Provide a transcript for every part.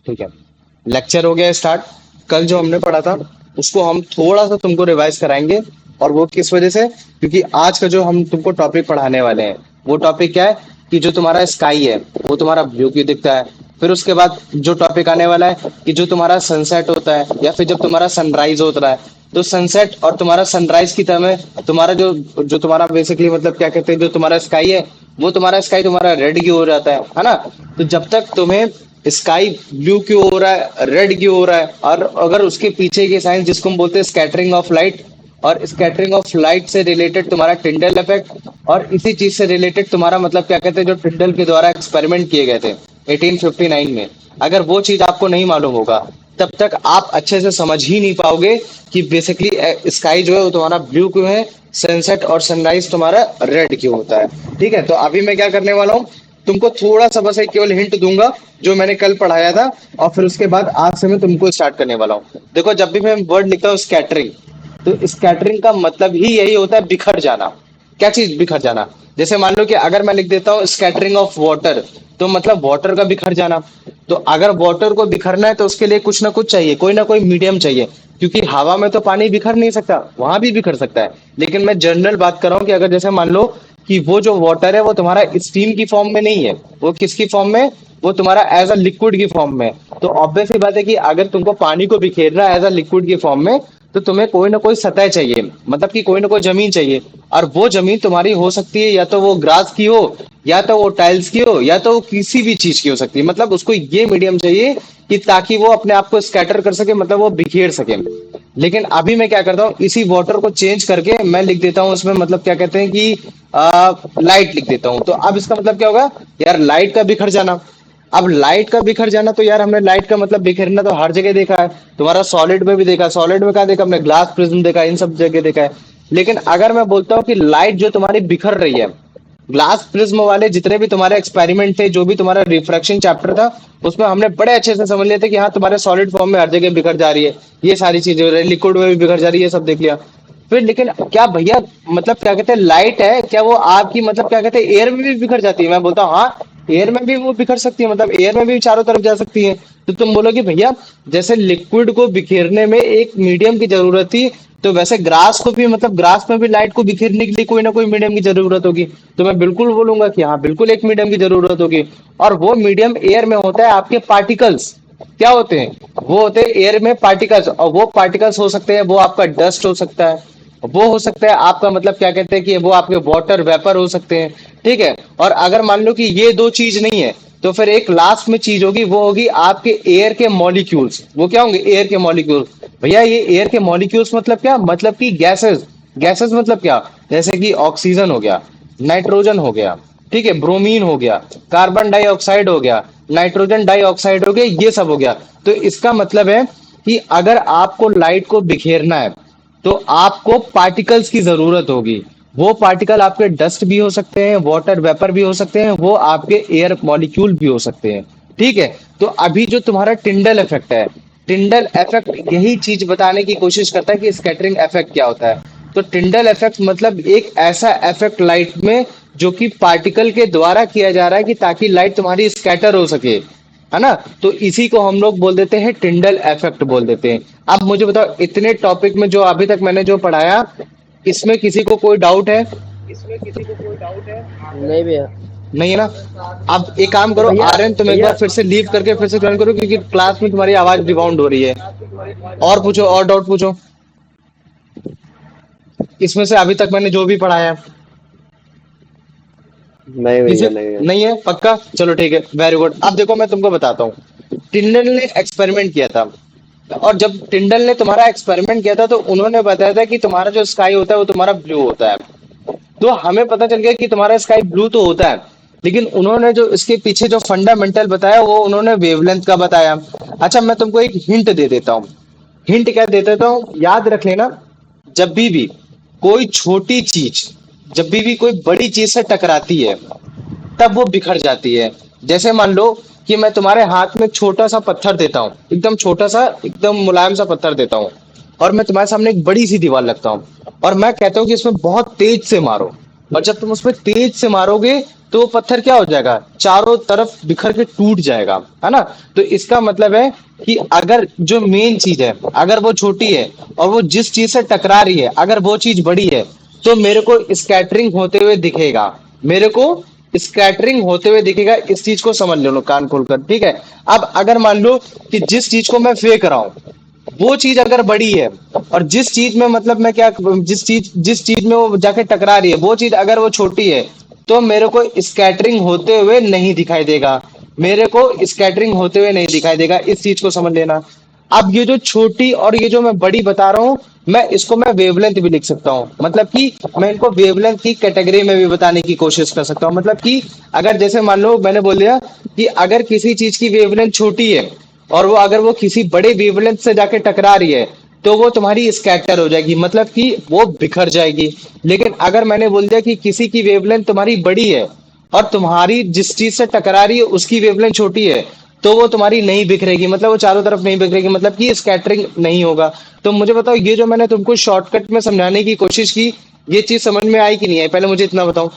ठीक है, लेक्चर हो गया स्टार्ट। कल जो हमने पढ़ा था उसको हम थोड़ा सा तुमको रिवाइज कराएंगे। और वो किस वजह से? क्योंकि आज का जो हम तुमको टॉपिक पढ़ाने वाले हैं वो टॉपिक क्या है कि जो तुम्हारा स्काई है वो तुम्हारा ब्लू क्यों दिखता है। फिर उसके बाद जो टॉपिक आने वाला है कि जो तुम्हारा सनसेट होता है या फिर जब तुम्हारा सनराइज होता है, तो सनसेट और तुम्हारा सनराइज की तरह तुम्हारा जो जो तुम्हारा बेसिकली मतलब क्या कहते हैं, जो तुम्हारा स्काई है वो तुम्हारा स्काई तुम्हारा रेड क्यों हो जाता है ना। तो जब तक तुम्हें स्काई ब्लू क्यों हो रहा है, रेड क्यों हो रहा है, और अगर उसके पीछे के साइंस जिसको हम बोलते हैं स्कैटरिंग ऑफ लाइट, और स्कैटरिंग ऑफ लाइट से रिलेटेड तुम्हारा टिंडल इफेक्ट, और इसी चीज से रिलेटेड तुम्हारा मतलब क्या कहते हैं जो टिंडल के द्वारा एक्सपेरिमेंट किए गए थे 1859 में, अगर वो चीज आपको नहीं मालूम होगा तब तक आप अच्छे से समझ ही नहीं पाओगे कि बेसिकली स्काई जो है वो तुम्हारा ब्लू क्यों है, सनसेट और सनराइज तुम्हारा रेड क्यों होता है। ठीक है, तो अभी मैं क्या करने वाला हूँ, तुमको थोड़ा सा बस एक केवल हिंट दूंगा जो मैंने कल पढ़ाया था, और फिर उसके बाद आज से मैं तुमको स्टार्ट करने वाला हूँ। देखो, जब भी मैं वर्ड लिखता हूँ स्कैटरिंग, तो स्कैटरिंग का मतलब ही यही होता है बिखर जाना। क्या चीज बिखर जाना? जैसे मान लो कि अगर मैं लिख देता हूँ स्कैटरिंग ऑफ वाटर, तो मतलब वाटर का बिखर जाना। तो अगर वाटर को बिखरना है तो उसके लिए कुछ ना कुछ चाहिए, कोई ना कोई मीडियम चाहिए, क्योंकि हवा में तो पानी बिखर नहीं सकता, वहां भी बिखर सकता है। लेकिन मैं जनरल बात कर रहा हूँ कि अगर जैसे मान लो कि वो जो वाटर है वो तुम्हारा स्टीम की फॉर्म में नहीं है, वो किसकी फॉर्म में, वो तुम्हारा एज अ लिक्विड की फॉर्म में। तो ऑब्वियस सी बात है कि अगर तुमको पानी को बिखेरना है एज अ लिक्विड की फॉर्म में, तो तुम्हें कोई ना कोई सतह चाहिए, मतलब कि कोई ना कोई जमीन चाहिए। और वो जमीन तुम्हारी हो सकती है या तो वो ग्रास की हो, या तो वो टाइल्स की हो, या तो वो किसी भी चीज की हो सकती है। मतलब उसको ये मीडियम चाहिए कि ताकि वो अपने आप को स्कैटर कर सके, मतलब वो बिखेर सके। लेकिन अभी मैं क्या करता हूँ, इसी वाटर को चेंज करके मैं लिख देता हूँ उसमें मतलब क्या कहते हैं कि लाइट लिख देता हूँ। तो अब इसका मतलब क्या होगा यार, लाइट का बिखर जाना। अब लाइट का बिखर जाना, तो यार हमने लाइट का मतलब बिखरना तो हर जगह देखा है, तुम्हारा सॉलिड में भी देखा, सॉलिड में कहा देखा हमने, ग्लास प्रिज्म देखा, इन सब जगह देखा है। लेकिन अगर मैं बोलता हूँ कि लाइट जो तुम्हारी बिखर रही है, ग्लास प्रिज्म वाले जितने भी तुम्हारे एक्सपेरिमेंट थे, जो भी तुम्हारा रिफ्रैक्शन चैप्टर था, उसमें हमने बड़े अच्छे से समझ लिया था कि हाँ तुम्हारे सॉलिड फॉर्म में हर जगह बिखर जा रही है, ये सारी चीजें हो रही है, लिक्विड में भी बिखर जा रही है, ये सब देख लिया। फिर लेकिन क्या भैया, मतलब क्या कहते हैं लाइट है क्या वो आपकी मतलब क्या कहते हैं एयर में भी बिखर जाती है? मैं बोलता हूँ हाँ, एयर में भी वो बिखर सकती है, मतलब एयर में भी चारों तरफ जा सकती है। तो तुम बोलोगे भैया जैसे लिक्विड को बिखेरने में एक मीडियम की जरूरत थी, तो वैसे ग्रास को भी, मतलब ग्रास में भी लाइट को बिखेरने के लिए कोई ना कोई मीडियम की जरूरत होगी। तो मैं बिल्कुल बोलूंगा कि हाँ बिल्कुल एक मीडियम की जरूरत होगी। और वो मीडियम एयर में होता है आपके पार्टिकल्स। क्या होते हैं? वो होते हैं एयर में पार्टिकल्स, और वो पार्टिकल्स हो सकते हैं, वो आपका डस्ट हो सकता है, वो हो सकता है आपका मतलब क्या कहते हैं कि वो आपके वाटर वेपर हो सकते हैं। ठीक है, और अगर मान लो कि ये दो चीज नहीं है, तो फिर एक लास्ट में चीज होगी, वो होगी आपके एयर के मॉलिक्यूल्स। वो क्या होंगे? एयर के मॉलिक्यूल्स। भैया ये एयर के मॉलिक्यूल्स मतलब क्या? मतलब कि गैसेस। गैसेस मतलब क्या? जैसे कि ऑक्सीजन हो गया, नाइट्रोजन हो गया, ठीक है, ब्रोमीन हो गया, कार्बन डाइऑक्साइड हो गया, नाइट्रोजन डाइऑक्साइड हो गया, ये सब हो गया। तो इसका मतलब है कि अगर आपको लाइट को बिखेरना है तो आपको पार्टिकल्स की जरूरत होगी। वो पार्टिकल आपके डस्ट भी हो सकते हैं, वाटर वेपर भी हो सकते हैं, वो आपके एयर मॉलिक्यूल भी हो सकते हैं। ठीक है, तो अभी जो तुम्हारा टिंडल इफेक्ट है, टिंडल इफेक्ट यही चीज बताने की कोशिश करता है कि स्कैटरिंग इफेक्ट क्या होता है। तो टिंडल इफेक्ट मतलब एक ऐसा इफेक्ट लाइट में जो कि पार्टिकल के द्वारा किया जा रहा है कि ताकि लाइट तुम्हारी स्कैटर हो सके, है ना। तो इसी को हम लोग बोल देते हैं टिंडल इफेक्ट बोल देते हैं। अब मुझे बताओ, इतने टॉपिक में जो अभी तक मैंने जो पढ़ाया, इसमें किसी को कोई डाउट है? नहीं भैया। नहीं है ना? अब एक काम तो करो भैया आर्यन, तुम एक बार फिर से लीव करके फिर से ज्वाइन करो, क्योंकि क्लास में तुम्हारी आवाज रिबाउंड हो रही है। और पूछो, और डाउट पूछो इसमें से अभी तक मैंने जो भी पढ़ाया। नहीं किसी भैया, नहीं भैया। नहीं है पक्का? चलो ठीक है, वेरी गुड। अब देखो मैं तुमको बताता हूँ, टिंडल ने एक्सपेरिमेंट किया था, और जब टिंडल ने तुम्हारा एक्सपेरिमेंट किया था तो उन्होंने बताया था कि तुम्हारा जो स्काई होता है वो तुम्हारा ब्लू होता है। तो हमें पता चल गया कि तुम्हारा स्काई ब्लू तो होता है, लेकिन उन्होंने जो इसके पीछे जो फंडामेंटल बताया वो उन्होंने वेवलेंथ का बताया। अच्छा, मैं तुमको एक हिंट दे देता हूँ। हिंट क्या दे देता हूँ, याद रख लेना, जब भी कोई छोटी चीज, जब भी कोई बड़ी चीज से टकराती है तब वो बिखर जाती है। जैसे मान लो कि मैं तुम्हारे हाथ में छोटा सा पत्थर देता हूँ, एकदम छोटा सा, एकदम मुलायम सा पत्थर देता हूँ, और मैं तुम्हारे सामने एक बड़ी सी दीवार लगता हूँ, और मैं कहता हूँ कि इसमें बहुत तेज से मारो। और जब तुम उसमें तेज से मारोगे तो वो पत्थर क्या हो जाएगा, चारों तरफ बिखर के टूट जाएगा, है ना। तो इसका मतलब है कि अगर जो मेन चीज है अगर वो छोटी है और वो जिस चीज से टकरा रही है अगर वो चीज बड़ी है, तो मेरे को स्कैटरिंग होते हुए दिखेगा, मेरे को स्कैटरिंग होते हुए दिखेगा। इस चीज को समझ लो कान खोलकर, ठीक है। अब अगर मान लो कि जिस चीज को मैं फेंक रहा हूं वो चीज अगर बड़ी है, और जिस चीज में मतलब मैं क्या, जिस चीज में वो जाके टकरा रही है वो चीज अगर वो छोटी है, तो मेरे को स्कैटरिंग होते हुए नहीं दिखाई देगा, मेरे को स्कैटरिंग होते हुए नहीं दिखाई देगा। इस चीज को समझ लेना। अब ये जो छोटी और ये जो मैं बड़ी बता रहा हूँ, मैं इसको मैं वेवलेंथ भी लिख सकता हूँ, मतलब कि मैं इनको वेवलेंथ की कैटेगरी में भी बताने की कोशिश कर सकता हूँ। मतलब कि अगर जैसे मान लो मैंने बोल दिया कि अगर किसी चीज की वेवलेंथ छोटी है और वो अगर वो किसी बड़े वेवलेंथ से जाके टकरा रही है, तो वो तुम्हारी स्कैटर हो जाएगी, मतलब कि वो बिखर जाएगी। लेकिन अगर मैंने बोल दिया कि किसी की वेवलेंथ तुम्हारी बड़ी है और तुम्हारी जिस चीज से टकरा रही है उसकी वेवलेंथ छोटी है, तो वो तुम्हारी नहीं बिखरेगी, मतलब वो चारों तरफ नहीं बिखरेगी, मतलब कि स्कैटरिंग नहीं होगा। तो मुझे बताओ ये जो मैंने तुमको शॉर्टकट में समझाने की कोशिश की, ये चीज समझ में आई कि नहीं आई, पहले मुझे इतना बताओ।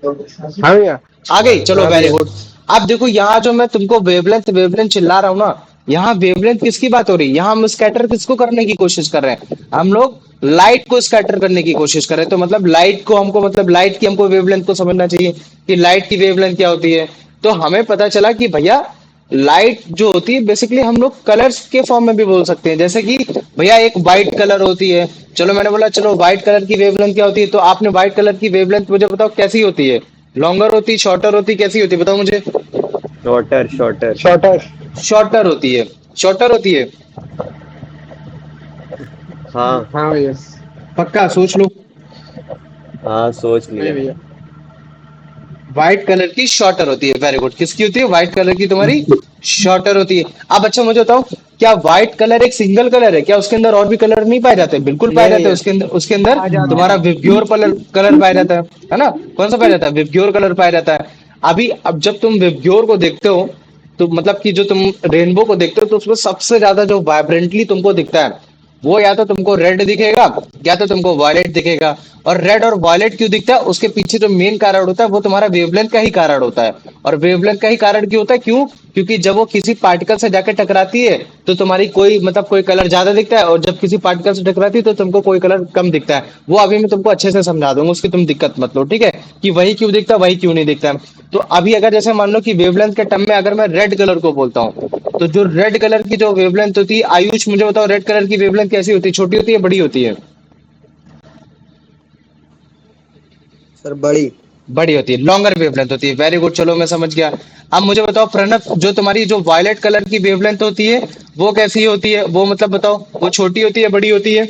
हाँ भैया। आ गई, चलो हाँ वेरी भैया। गुड। अब देखो यहाँ जो मैं तुमको वेवलेंथ वेवलेंथ चिल्ला रहा हूँ ना, यहाँ वेवलेंथ किसकी बात हो रही है, यहाँ हम स्कैटर किसको करने की कोशिश कर रहे हैं, हम लोग लाइट को स्कैटर करने की कोशिश कर रहे हैं। तो मतलब लाइट को हमको, मतलब लाइट की हमको वेवलेंथ को समझना चाहिए कि लाइट की वेवलेंथ क्या होती है। तो हमें पता चला कि भैया लाइट जो होती है बेसिकली हम लोग कलर्स के फॉर्म में भी बोल सकते हैं, जैसे कि भैया एक व्हाइट कलर होती है। चलो मैंने बोला चलो व्हाइट कलर की वेवलेंथ क्या होती है, तो आपने व्हाइट कलर की वेवलेंथ मुझे बताओ कैसी होती है, लॉन्गर होती, शॉर्टर होती, कैसी होती है बताओ मुझे। Shorter shorter. शॉर्टर। शॉर्टर होती है, शॉर्टर होती है। हाँ हाँ भैया। पक्का सोच लो। हाँ, सोच हाँ लिया। भैया। व्हाइट कलर की शॉर्टर होती है, वेरी गुड। किसकी होती है, व्हाइट कलर की तुम्हारी शॉर्टर होती है। अब अच्छा मुझे बताओ, क्या व्हाइट कलर एक सिंगल कलर है, क्या उसके अंदर और भी कलर नहीं पाए जाते, बिल्कुल पाए नहीं जाते हैं। भैया। उसके अंदर आ जाते तुम्हारा हैं। विबग्योर कलर कलर पाया जाता है ना। कौन सा पाया जाता है, विबग्योर कलर पाया जाता है। अभी अब जब तुम विबग्योर को देखते हो, तो मतलब कि जो तुम रेनबो को देखते हो, तो उसमें सबसे ज्यादा जो वाइब्रेंटली तुमको दिखता है वो या तो तुमको रेड दिखेगा या तो तुमको वायलेट दिखेगा। और रेड और वायलेट क्यों दिखता है, उसके पीछे जो मेन कारण होता है वो तुम्हारा वेवलेंथ का ही कारण होता है। और वेवलेंथ का ही कारण क्यों होता है, क्यों, क्योंकि जब वो किसी पार्टिकल से जाकर टकराती है तो तुम्हारी कोई मतलब कोई कलर ज्यादा दिखता है, और जब किसी पार्टिकल से टकराती है तो तुमको कोई कलर कम दिखता है। वो अभी मैं तुमको अच्छे से समझा दूंगा, उसकी तुम दिक्कत मत लो, ठीक है, कि वही क्यों दिखता है वही क्यों नहीं दिखता है। तो अभी अगर जैसे मान लो कि वेवलेंथ के टर्म में अगर मैं रेड कलर को बोलता हूँ, तो जो रेड कलर की जो वेवलेंथ होती है, आयुष मुझे बताओ रेड कलर की वेवलेंथ कैसी होती है, छोटी होती है बड़ी होती है। सर बड़ी। बड़ी होती है, लॉन्गर वेवलेंथ होती है, वेरी गुड, चलो मैं समझ गया। अब मुझे बताओ प्रणव, जो तुम्हारी जो वायलेट कलर की वेवलेंथ होती है वो कैसी होती है, वो मतलब बताओ, वो छोटी होती है बड़ी होती है।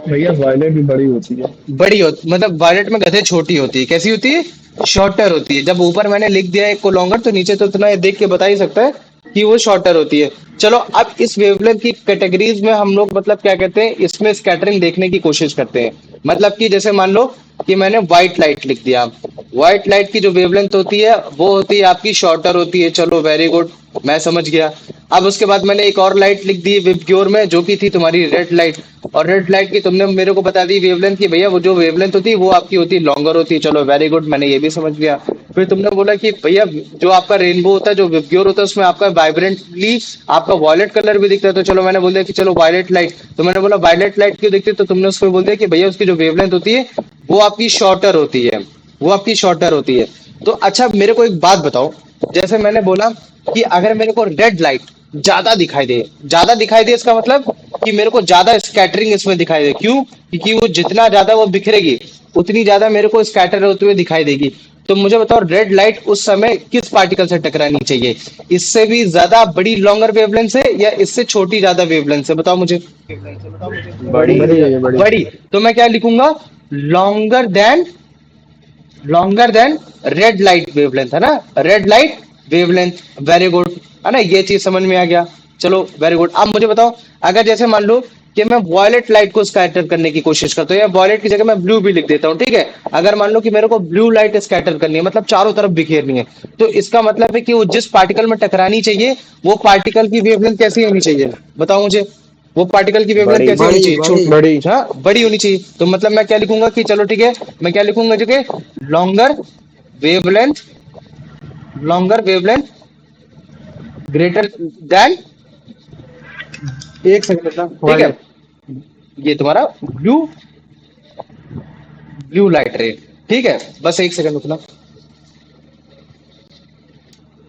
भैया वायलेट भी बड़ी होती है। बड़ी हो मतलब वायलेट में गधे छोटी होती है, कैसी होती है, शॉर्टर होती है। जब ऊपर मैंने लिख दिया एक को लॉन्गर, तो नीचे तो इतना ये देख के बता ही सकता है कि वो शॉर्टर होती है। चलो अब इस वेवलेंथ की कैटेगरीज में हम लोग मतलब क्या कहते हैं, इसमें स्कैटरिंग देखने की कोशिश करते हैं। मतलब कि जैसे मान लो कि मैंने व्हाइट लाइट लिख दिया, व्हाइट लाइट की जो वेवलेंथ होती है वो होती है आपकी शॉर्टर होती है, चलो वेरी गुड, मैं समझ गया। अब उसके बाद मैंने एक और लाइट लिख दी विबग्योर में, जो कि थी तुम्हारी रेड लाइट। और रेड लाइट की तुमने मेरे को बता दी वेवलेंथ की, भैया वो जो वेवलेंथ होती है वो आपकी होती है लॉन्गर होती है, चलो वेरी गुड, मैंने ये भी समझ लिया। फिर तुमने बोला कि भैया जो आपका रेनबो होता है, जो विबग्योर होता है, उसमें आपका वाइब्रेंटली आपका वॉयलेट कलर भी दिखता है, तो चलो मैंने बोल दिया कि चलो वायलेट लाइट। तो मैंने बोला वायलेट लाइट क्यों दिखती है, तो तुमने उसको बोल दिया कि भैया उसकी जो वेवलेंथ होती है वो आपकी शॉर्टर होती है, वो आपकी शॉर्टर होती है। तो अच्छा मेरे को एक बात बताओ, जैसे मैंने बोला कि अगर मेरे को रेड लाइट ज्यादा दिखाई दे, ज्यादा दिखाई दे इसका मतलब कि मेरे को ज्यादा स्कैटरिंग इसमें दिखाई दे, क्यों, क्योंकि वो जितना ज्यादा वो बिखरेगी उतनी ज्यादा मेरे को स्कैटर होते हुए दिखाई देगी। तो मुझे बताओ रेड लाइट उस समय किस पार्टिकल से टकरानी चाहिए, इससे भी ज्यादा बड़ी लॉन्गर वेवलेंथ से या इससे छोटी ज्यादा वेवलेंथ से, बताओ मुझे। बड़ी। बड़ी भैया बड़ी। बड़ी, तो मैं क्या लिखूंगा, longer than, longer than red light wavelength, है ना, red light wavelength, very good, है ना, ये चीज समझ में आ गया। चलो वेरी गुड। अब मुझे बताओ, अगर जैसे मान लो कि मैं वॉयलेट लाइट को स्कैटर करने की कोशिश करता हूँ, या वॉयलेट की जगह मैं ब्लू भी लिख देता हूँ, ठीक है। अगर मान लो कि मेरे को ब्लू लाइट स्कैटर करनी है, मतलब चारों तरफ बिखेरनी है, तो इसका मतलब है कि वो जिस पार्टिकल में टकरानी चाहिए वो पार्टिकल की वेवलेंथ कैसी होनी चाहिए, बताओ मुझे। वो पार्टिकल की वेवलेंथ बड़ी कैसी होनी बड़ी चाहिए? बड़ी बड़ी। हाँ, बड़ी होनी चाहिए। तो मतलब मैं क्या लिखूंगा कि चलो ठीक है, मैं क्या लिखूंगा जगह longer wavelength, longer wavelength greater than, एक सेकंड ना, ठीक है, वायलेट। ये तुम्हारा ब्लू, ब्लू लाइट रे, ठीक है, बस एक सेकंड रुकना,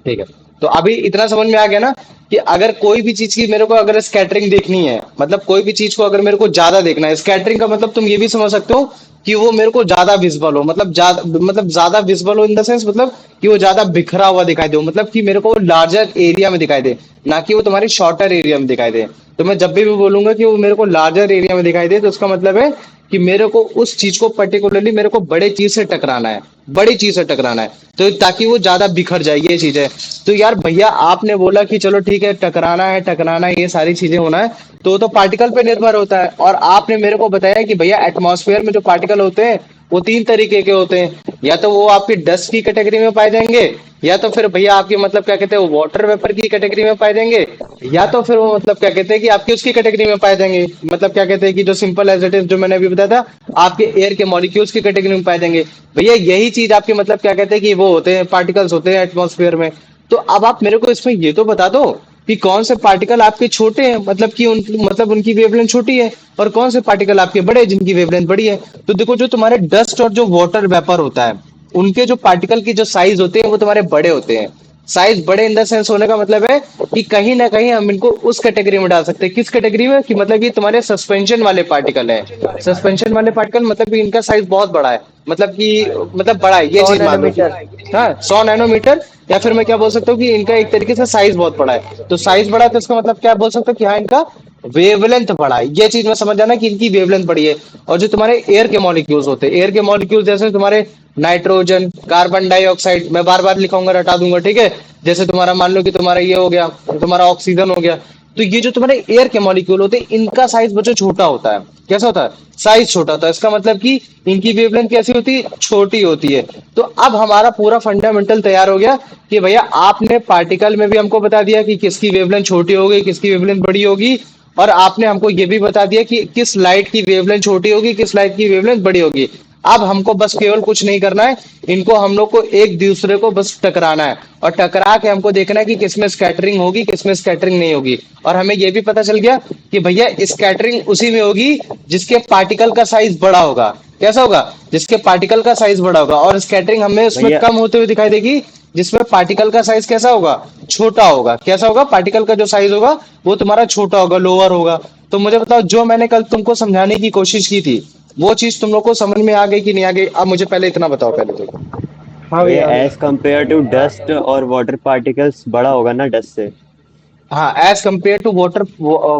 ठीक है। तो अभी इतना समझ में आ गया ना कि अगर कोई भी चीज की मेरे को अगर स्कैटरिंग देखनी है, मतलब कोई भी चीज को अगर मेरे को ज्यादा देखना है, स्कैटरिंग का मतलब तुम ये भी समझ सकते हो कि वो मेरे को ज्यादा विजिबल हो, मतलब ज्यादा विजिबल हो इन द सेंस, मतलब कि वो ज्यादा बिखरा हुआ दिखाई दे, मतलब कि मेरे को लार्जर एरिया में दिखाई दे, ना कि वो तुम्हारी शॉर्टर एरिया में दिखाई दे। तो मैं जब भी बोलूंगा कि वो मेरे को लार्जर एरिया में दिखाई दे, तो उसका मतलब है कि मेरे को उस चीज को पर्टिकुलरली मेरे को बड़े चीज से टकराना है, बड़ी चीज से टकराना है, तो ताकि वो ज्यादा बिखर जाए, ये चीज है। तो यार भैया आपने बोला कि चलो ठीक है, टकराना है, ये सारी चीजें होना है, तो वो तो पार्टिकल पे निर्भर होता है। और आपने मेरे को बताया कि भैया एटमॉस्फेयर में जो पार्टिकल होते हैं वो तीन तरीके के होते हैं, या तो वो आपकी डस्ट की कैटेगरी में पाए जाएंगे, या तो फिर भैया आपकी मतलब क्या कहते हैं वाटर वेपर की कैटेगरी में पाए जाएंगे, या तो फिर वो मतलब क्या कहते हैं कि आपकी उसकी कैटेगरी में पाए जाएंगे, मतलब क्या कहते हैं कि जो सिंपल एज इट इज जो मैंने अभी बताया था, आपके एयर के मॉलिक्यूल्स की कैटेगरी में पाए जाएंगे। भैया यही चीज आपके मतलब क्या कहते हैं कि वो होते हैं, पार्टिकल्स होते हैं एटमॉस्फेयर में। तो अब आप मेरे को इसमें ये तो बता दो कि कौन से पार्टिकल आपके छोटे हैं, मतलब कि उनकी वेवलेंथ छोटी है, और कौन से पार्टिकल आपके बड़े हैं जिनकी वेवलेंथ बड़ी है। तो देखो जो तुम्हारे डस्ट और जो वाटर वेपर होता है, उनके जो पार्टिकल की जो साइज होते हैं वो तुम्हारे बड़े होते हैं। साइज बड़े इन द सेंस होने का मतलब है कि कहीं ना कहीं हम इनको उस कैटेगरी में डाल सकते हैं। किस कैटेगरी में? कि मतलब कि तुम्हारे सस्पेंशन वाले पार्टिकल है, सस्पेंशन वाले पार्टिकल, मतलब कि इनका साइज बहुत बड़ा है, मतलब कि मतलब बड़ा है, ये 100 चीज मान लो कि नैनोमीटर। हाँ 100 नैनोमीटर, या फिर मैं क्या बोल सकता हूँ कि इनका एक तरीके से साइज बहुत बड़ा है। तो साइज बड़ा है तो इसका मतलब क्या बोल सकते हो कि हाँ इनका वेवलेंथ बड़ा है, ये चीज में समझ जाना कि इनकी वेवलेंथ बड़ी है। और जो तुम्हारे एयर के मॉलिक्यूल्स होते हैं, एयर के मॉलिक्यूल्स जैसे तुम्हारे नाइट्रोजन, कार्बन डाइऑक्साइड, मैं बार बार लिखाऊंगा हटा दूंगा, ठीक है, जैसे तुम्हारा मान लो कि तुम्हारा ये हो गया, तुम्हारा ऑक्सीजन हो गया। तो ये जो तुम्हारे एयर के मॉलिक्यूल होते हैं इनका साइज बच्चों छोटा होता है। कैसा होता है? साइज छोटा होता है। इसका मतलब कि इनकी वेवलेंथ कैसी होती है? छोटी होती है। तो अब हमारा पूरा फंडामेंटल तैयार हो गया कि भैया आपने पार्टिकल में भी हमको बता दिया कि किसकी वेवलेंथ छोटी होगी, किसकी वेवलेंथ बड़ी होगी, और आपने हमको ये भी बता दिया कि किस लाइट की वेवलेंथ छोटी होगी, किस लाइट की वेवलेंथ बड़ी होगी। अब हमको बस केवल कुछ नहीं करना है, इनको हम लोग को एक दूसरे को बस टकराना है, और टकरा के हमको देखना है कि किसमें स्कैटरिंग होगी, किसमें स्कैटरिंग नहीं होगी। और हमें यह भी पता चल गया कि भैया स्कैटरिंग उसी में होगी जिसके पार्टिकल का साइज बड़ा होगा। कैसा होगा? जिसके पार्टिकल का साइज बड़ा होगा। और स्कैटरिंग हमें उसमें भैया कम होते हुए दिखाई देगी जिसमें पार्टिकल का साइज कैसा होगा? छोटा होगा। कैसा होगा? पार्टिकल का जो साइज होगा वो तुम्हारा छोटा होगा, लोअर होगा। तो मुझे बताओ, जो मैंने कल तुमको समझाने की कोशिश की थी वो चीज तुम लोग को समझ में आ गई कि नहीं आ गई? अब मुझे पहले इतना बताओ पहले तो। हाँ भैया भैया, आ गया। एज कंपेयर टू डस्ट और वाटर पार्टिकल्स बड़ा होगा ना डस्ट से। हाँ, as compare to water,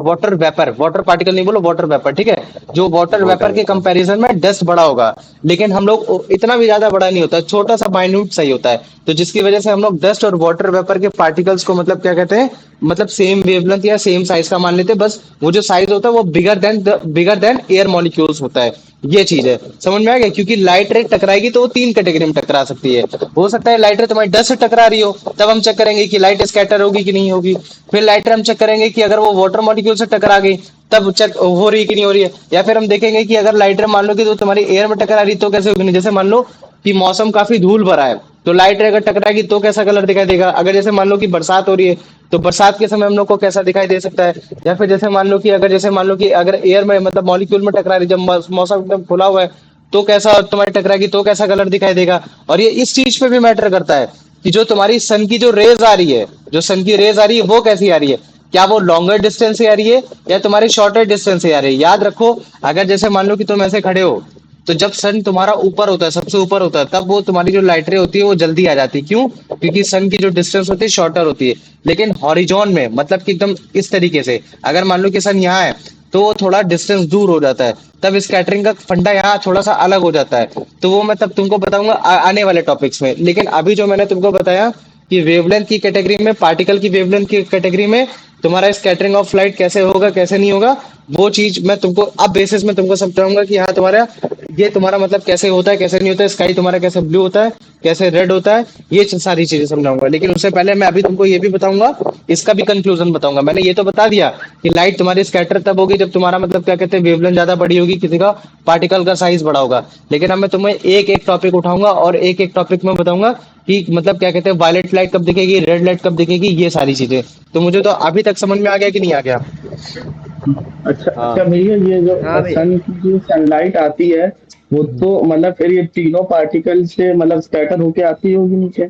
water vapour, water particle नहीं बोलो, वाटर वेपर, ठीक है। जो वाटर वाटर वेपर के वेपर। कंपैरिजन में डस्ट बड़ा होगा, लेकिन हम लोग इतना भी ज्यादा बड़ा नहीं होता, छोटा सा माइन्यूट सही होता है। तो जिसकी वजह से हम लोग डस्ट और वाटर वेपर के पार्टिकल्स को मतलब क्या कहते हैं, मतलब सेम वेवलेंथ या सेम साइज का मान लेते हैं। बस वो जो साइज होता है वो बिगर देन एयर मॉलिक्यूल्स होता है। ये चीज है, समझ में आ गया? क्योंकि लाइट रे टकराएगी तो वो तीन कैटेगरी में टकरा सकती है। हो सकता है लाइट रे तुम्हारी डस्ट से टकरा रही हो, तब हम चेक करेंगे कि लाइट स्कैटर होगी कि नहीं होगी। फिर लाइट रे हम चेक करेंगे कि अगर वो वाटर मॉलिक्यूल से टकरा गई तब चेक हो रही है कि नहीं हो रही है। या फिर हम देखेंगे कि अगर लाइट रे मान लो कि तो तुम्हारी एयर में टकरा रही है, तो कैसे होगी? जैसे मान लो कि मौसम काफी धूल भरा है, तो लाइट रे अगर टकराएगी तो कैसा कलर दिखाई देगा? अगर जैसे मान लो कि बरसात हो रही है, तो बरसात के समय हम लोग को कैसा दिखाई दे सकता है? या फिर जैसे मान लो कि अगर जैसे मान लो कि अगर एयर में मतलब मॉलिक्यूल में टकरा रही, जब मौसम एकदम खुला हुआ है, तो कैसा तुम्हारी टकराएगी, तो कैसा कलर दिखाई देगा? और ये इस चीज पे भी मैटर करता है कि जो तुम्हारी सन की जो रेज आ रही है, जो सन की रेज आ रही है वो कैसी आ रही है? क्या वो लॉन्गर डिस्टेंस से आ रही है या तुम्हारी शॉर्टर डिस्टेंस से आ रही है? याद रखो, अगर जैसे मान लो कि तुम ऐसे खड़े हो, तो जब सन तुम्हारा ऊपर होता है, सबसे ऊपर होता है, तब वो तुम्हारी जो लाइट रे होती है वो जल्दी आ जाती है। क्यों? क्योंकि सन की जो डिस्टेंस होती है शॉर्टर होती है। लेकिन हॉरिजॉन में मतलब कि एकदम इस तरीके से, अगर मान लो कि सन यहाँ है तो वो थोड़ा डिस्टेंस दूर हो जाता है, तब स्कैटरिंग का फंडा यहाँ थोड़ा सा अलग हो जाता है। तो वो मैं तब तुमको बताऊंगा आने वाले टॉपिक्स में। लेकिन अभी जो मैंने तुमको बताया कि वेवलेंथ की कैटेगरी में, पार्टिकल की वेवलेंथ की कैटेगरी में तुम्हारा स्कैटरिंग ऑफ लाइट कैसे होगा, कैसे नहीं होगा, वो चीज मैं तुमको अब बेसिस में तुमको समझाऊंगा कि हाँ तुम्हारा ये तुम्हारा मतलब कैसे होता है कैसे नहीं होता है, स्काई तुम्हारा कैसे ब्लू होता है, कैसे रेड होता है, ये सारी चीजें समझाऊंगा। लेकिन उससे पहले मैं अभी तुमको ये भी बताऊंगा, इसका भी कंक्लूजन बताऊंगा। मैंने ये तो बता दिया कि लाइट तुम्हारी स्कैटर तब होगी जब तुम्हारा मतलब क्या कहते हैं वेवलेंथ ज्यादा बड़ी होगी, किसी का पार्टिकल का साइज बड़ा होगा। लेकिन अब मैं तुम्हें एक एक टॉपिक उठाऊंगा और एक एक टॉपिक में बताऊंगा कि मतलब क्या कहते हैं वायलेट लाइट कब दिखेगी, रेड लाइट कब दिखेगी, ये सारी चीजें। तो मुझे तो अभी तक समझ में आ गया कि नहीं आ गया? अच्छा हाँ अच्छा भैया, ये जो हाँ भाई। सन की जो सनलाइट आती है, वो तो मतलब फिर ये तीनों पार्टिकल से मतलब स्कैटर होके आती होगी नीचे।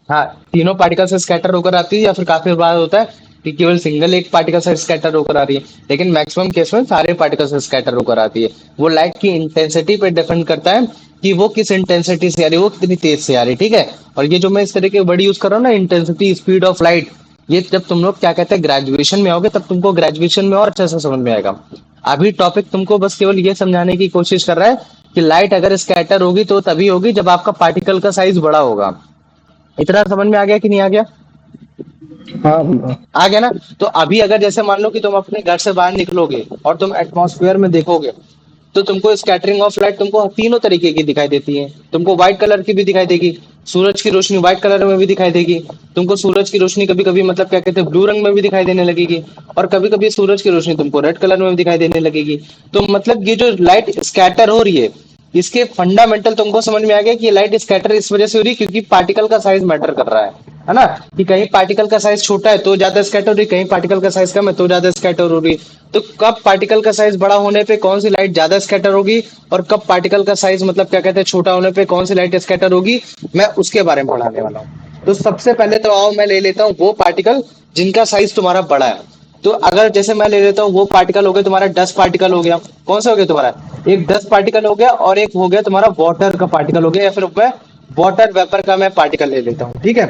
हाँ, तीनों पार्टिकल से स्कैटर होकर आती है, या फिर काफी बार होता है कि केवल सिंगल एक पार्टिकल से स्कैटर होकर आ रही है। लेकिन मैक्सिमम केस में सारे पार्टिकल से स्कैटर होकर आती है। वो लाइट की इंटेंसिटी पे डिपेंड करता है कि वो किस इंटेंसिटी से आ रही है, वो कितनी तेज से आ रही है, ठीक है। और ये जो मैं इस तरह के वर्ड यूज कर रहा हूँ ना, इंटेंसिटी, स्पीड ऑफ लाइट, ये जब तुम लोग क्या कहते हैं ग्रेजुएशन में आओगे तब तुमको ग्रेजुएशन में और अच्छे से समझ में आएगा। अभी टॉपिक तुमको बस केवल ये समझाने की कोशिश कर रहा है कि लाइट अगर स्कैटर होगी तो तभी होगी जब आपका पार्टिकल का साइज बड़ा होगा। इतना समझ में आ गया कि नहीं आ गया? हाँ भैया। आ गया ना? तो अभी अगर जैसे मान लो कि तुम अपने घर से बाहर निकलोगे और तुम एटमॉस्फेयर में देखोगे, तो तुमको स्कैटरिंग ऑफ लाइट तुमको तीनों तरीके की दिखाई देती है। तुमको व्हाइट कलर की भी दिखाई देगी, सूरज की रोशनी व्हाइट कलर में भी दिखाई देगी। तुमको सूरज की रोशनी कभी कभी मतलब क्या कहते हैं ब्लू रंग में भी दिखाई देने लगेगी। और कभी कभी सूरज की रोशनी तुमको रेड कलर में भी दिखाई देने लगेगी। तो मतलब ये जो लाइट स्कैटर हो रही है, इसके फंडामेंटल तुमको समझ में आ गया कि लाइट स्कैटर इस वजह से हो रही है क्योंकि पार्टिकल का साइज मैटर कर रहा है ना। कि कहीं पार्टिकल का साइज छोटा है तो ज्यादा स्कैटर हो रही है, कहीं पार्टिकल का साइज कम है तो ज्यादा स्कैटर हो रही है। तो कब पार्टिकल का साइज बड़ा होने पे कौन सी लाइट ज्यादा स्कैटर होगी, और कब पार्टिकल का साइज मतलब क्या कहते हैं छोटा होने पे कौन सी लाइट स्कैटर होगी, मैं उसके बारे में पढ़ाने वाला हूँ। तो सबसे पहले तो आओ मैं ले लेता हूँ वो पार्टिकल जिनका साइज तुम्हारा बड़ा है। तो अगर जैसे मैं ले लेता हूँ वो पार्टिकल हो गया तुम्हारा, 10 पार्टिकल हो गया। कौन सा हो गया तुम्हारा? एक 10 पार्टिकल हो गया, और एक हो गया तुम्हारा वाटर का पार्टिकल हो गया, या फिर मैं वाटर वेपर का मैं पार्टिकल ले लेता हूँ, ठीक है।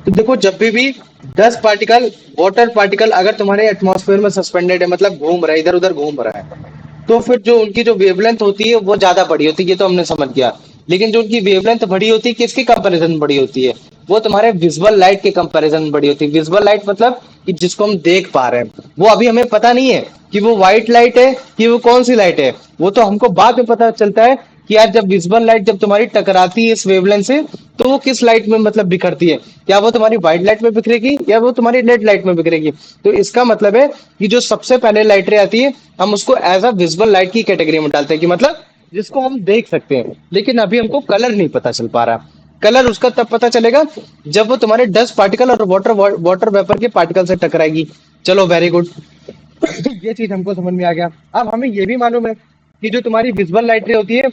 तो देखो जब भी 10 पार्टिकल वाटर पार्टिकल अगर तुम्हारे एटमॉस्फेयर में सस्पेंडेड है, मतलब घूम रहा है, इधर उधर घूम रहा है, तो फिर जो उनकी जो वेवलेंथ होती है वो ज्यादा बड़ी होती है, ये तो हमने समझ गया। लेकिन जो उनकी वेवलेंथ बड़ी होती है किसके कंपैरिजन बड़ी होती है? वो तुम्हारे विजुअल लाइट के कंपैरिजन बड़ी होती है। विजुअल लाइट मतलब कि जिसको हम देख पा रहे हैं, वो अभी हमें पता नहीं है कि वो व्हाइट लाइट है कि वो कौन सी लाइट है। वो तो हमको बाद में पता चलता है कि यार जब विजुअल लाइट जब तुम्हारी टकराती है इस वेवलेंथ से, तो वो किस लाइट में मतलब बिखरती है। क्या वो तुम्हारी व्हाइट लाइट में बिखरेगी या वो तुम्हारी रेड लाइट में बिखरेगी? तो इसका मतलब है कि जो सबसे पहले लाइटें आती है हम उसको एज अ विजुअल लाइट की कैटेगरी में डालते हैं, कि मतलब जिसको हम देख सकते हैं। लेकिन अभी हमको कलर नहीं पता चल पा रहा। कलर उसका तब पता चलेगा जब वो तुम्हारे 10 पार्टिकल और वाटर वाटर वेपर के पार्टिकल से टकराएगी। चलो वेरी गुड। ये चीज हमको समझ में आ गया। अब हमें ये भी मालूम है कि जो तुम्हारी विजुअल लाइटें होती है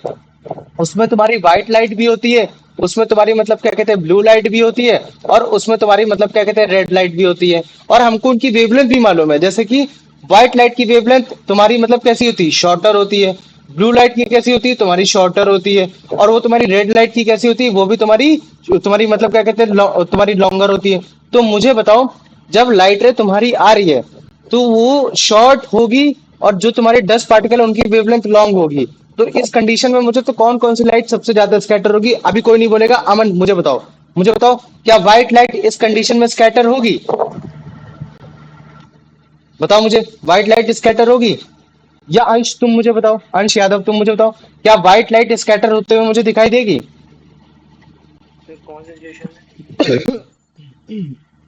उसमें तुम्हारी व्हाइट लाइट भी होती है, उसमें तुम्हारी मतलब क्या कहते हैं ब्लू लाइट भी होती है, और उसमें तुम्हारी मतलब क्या कहते हैं रेड लाइट भी होती है। और हमको उनकी वेवलेंथ भी मालूम है। जैसे कि व्हाइट लाइट की वेवलेंथ तुम्हारी मतलब कैसी होती है? शॉर्टर होती है। ब्लू लाइट की कैसी होती है? तुम्हारी शॉर्टर होती है। और वो तुम्हारी रेड लाइट की कैसी होती है? वो भी तुम्हारी तुम्हारी मतलब क्या कहते हैं तुम्हारी लॉन्गर होती है। तो मुझे बताओ, जब लाइट रे तुम्हारी आ रही है तो वो शॉर्ट होगी, और जो तुम्हारे 10 पार्टिकल उनकी वेवलेंथ लॉन्ग होगी। तो इस कंडीशन में मुझे तो कौन कौन सी लाइट सबसे ज्यादा स्कैटर होगी? अभी कोई नहीं बोलेगा। अमन मुझे बताओ, मुझे बताओ, क्या व्हाइट लाइट इस कंडीशन में स्कैटर होगी? बताओ मुझे, व्हाइट लाइट स्कैटर होगी? या अंश तुम मुझे बताओ, अंश यादव तुम मुझे बताओ, क्या व्हाइट लाइट स्कैटर होते हुए मुझे दिखाई देगी?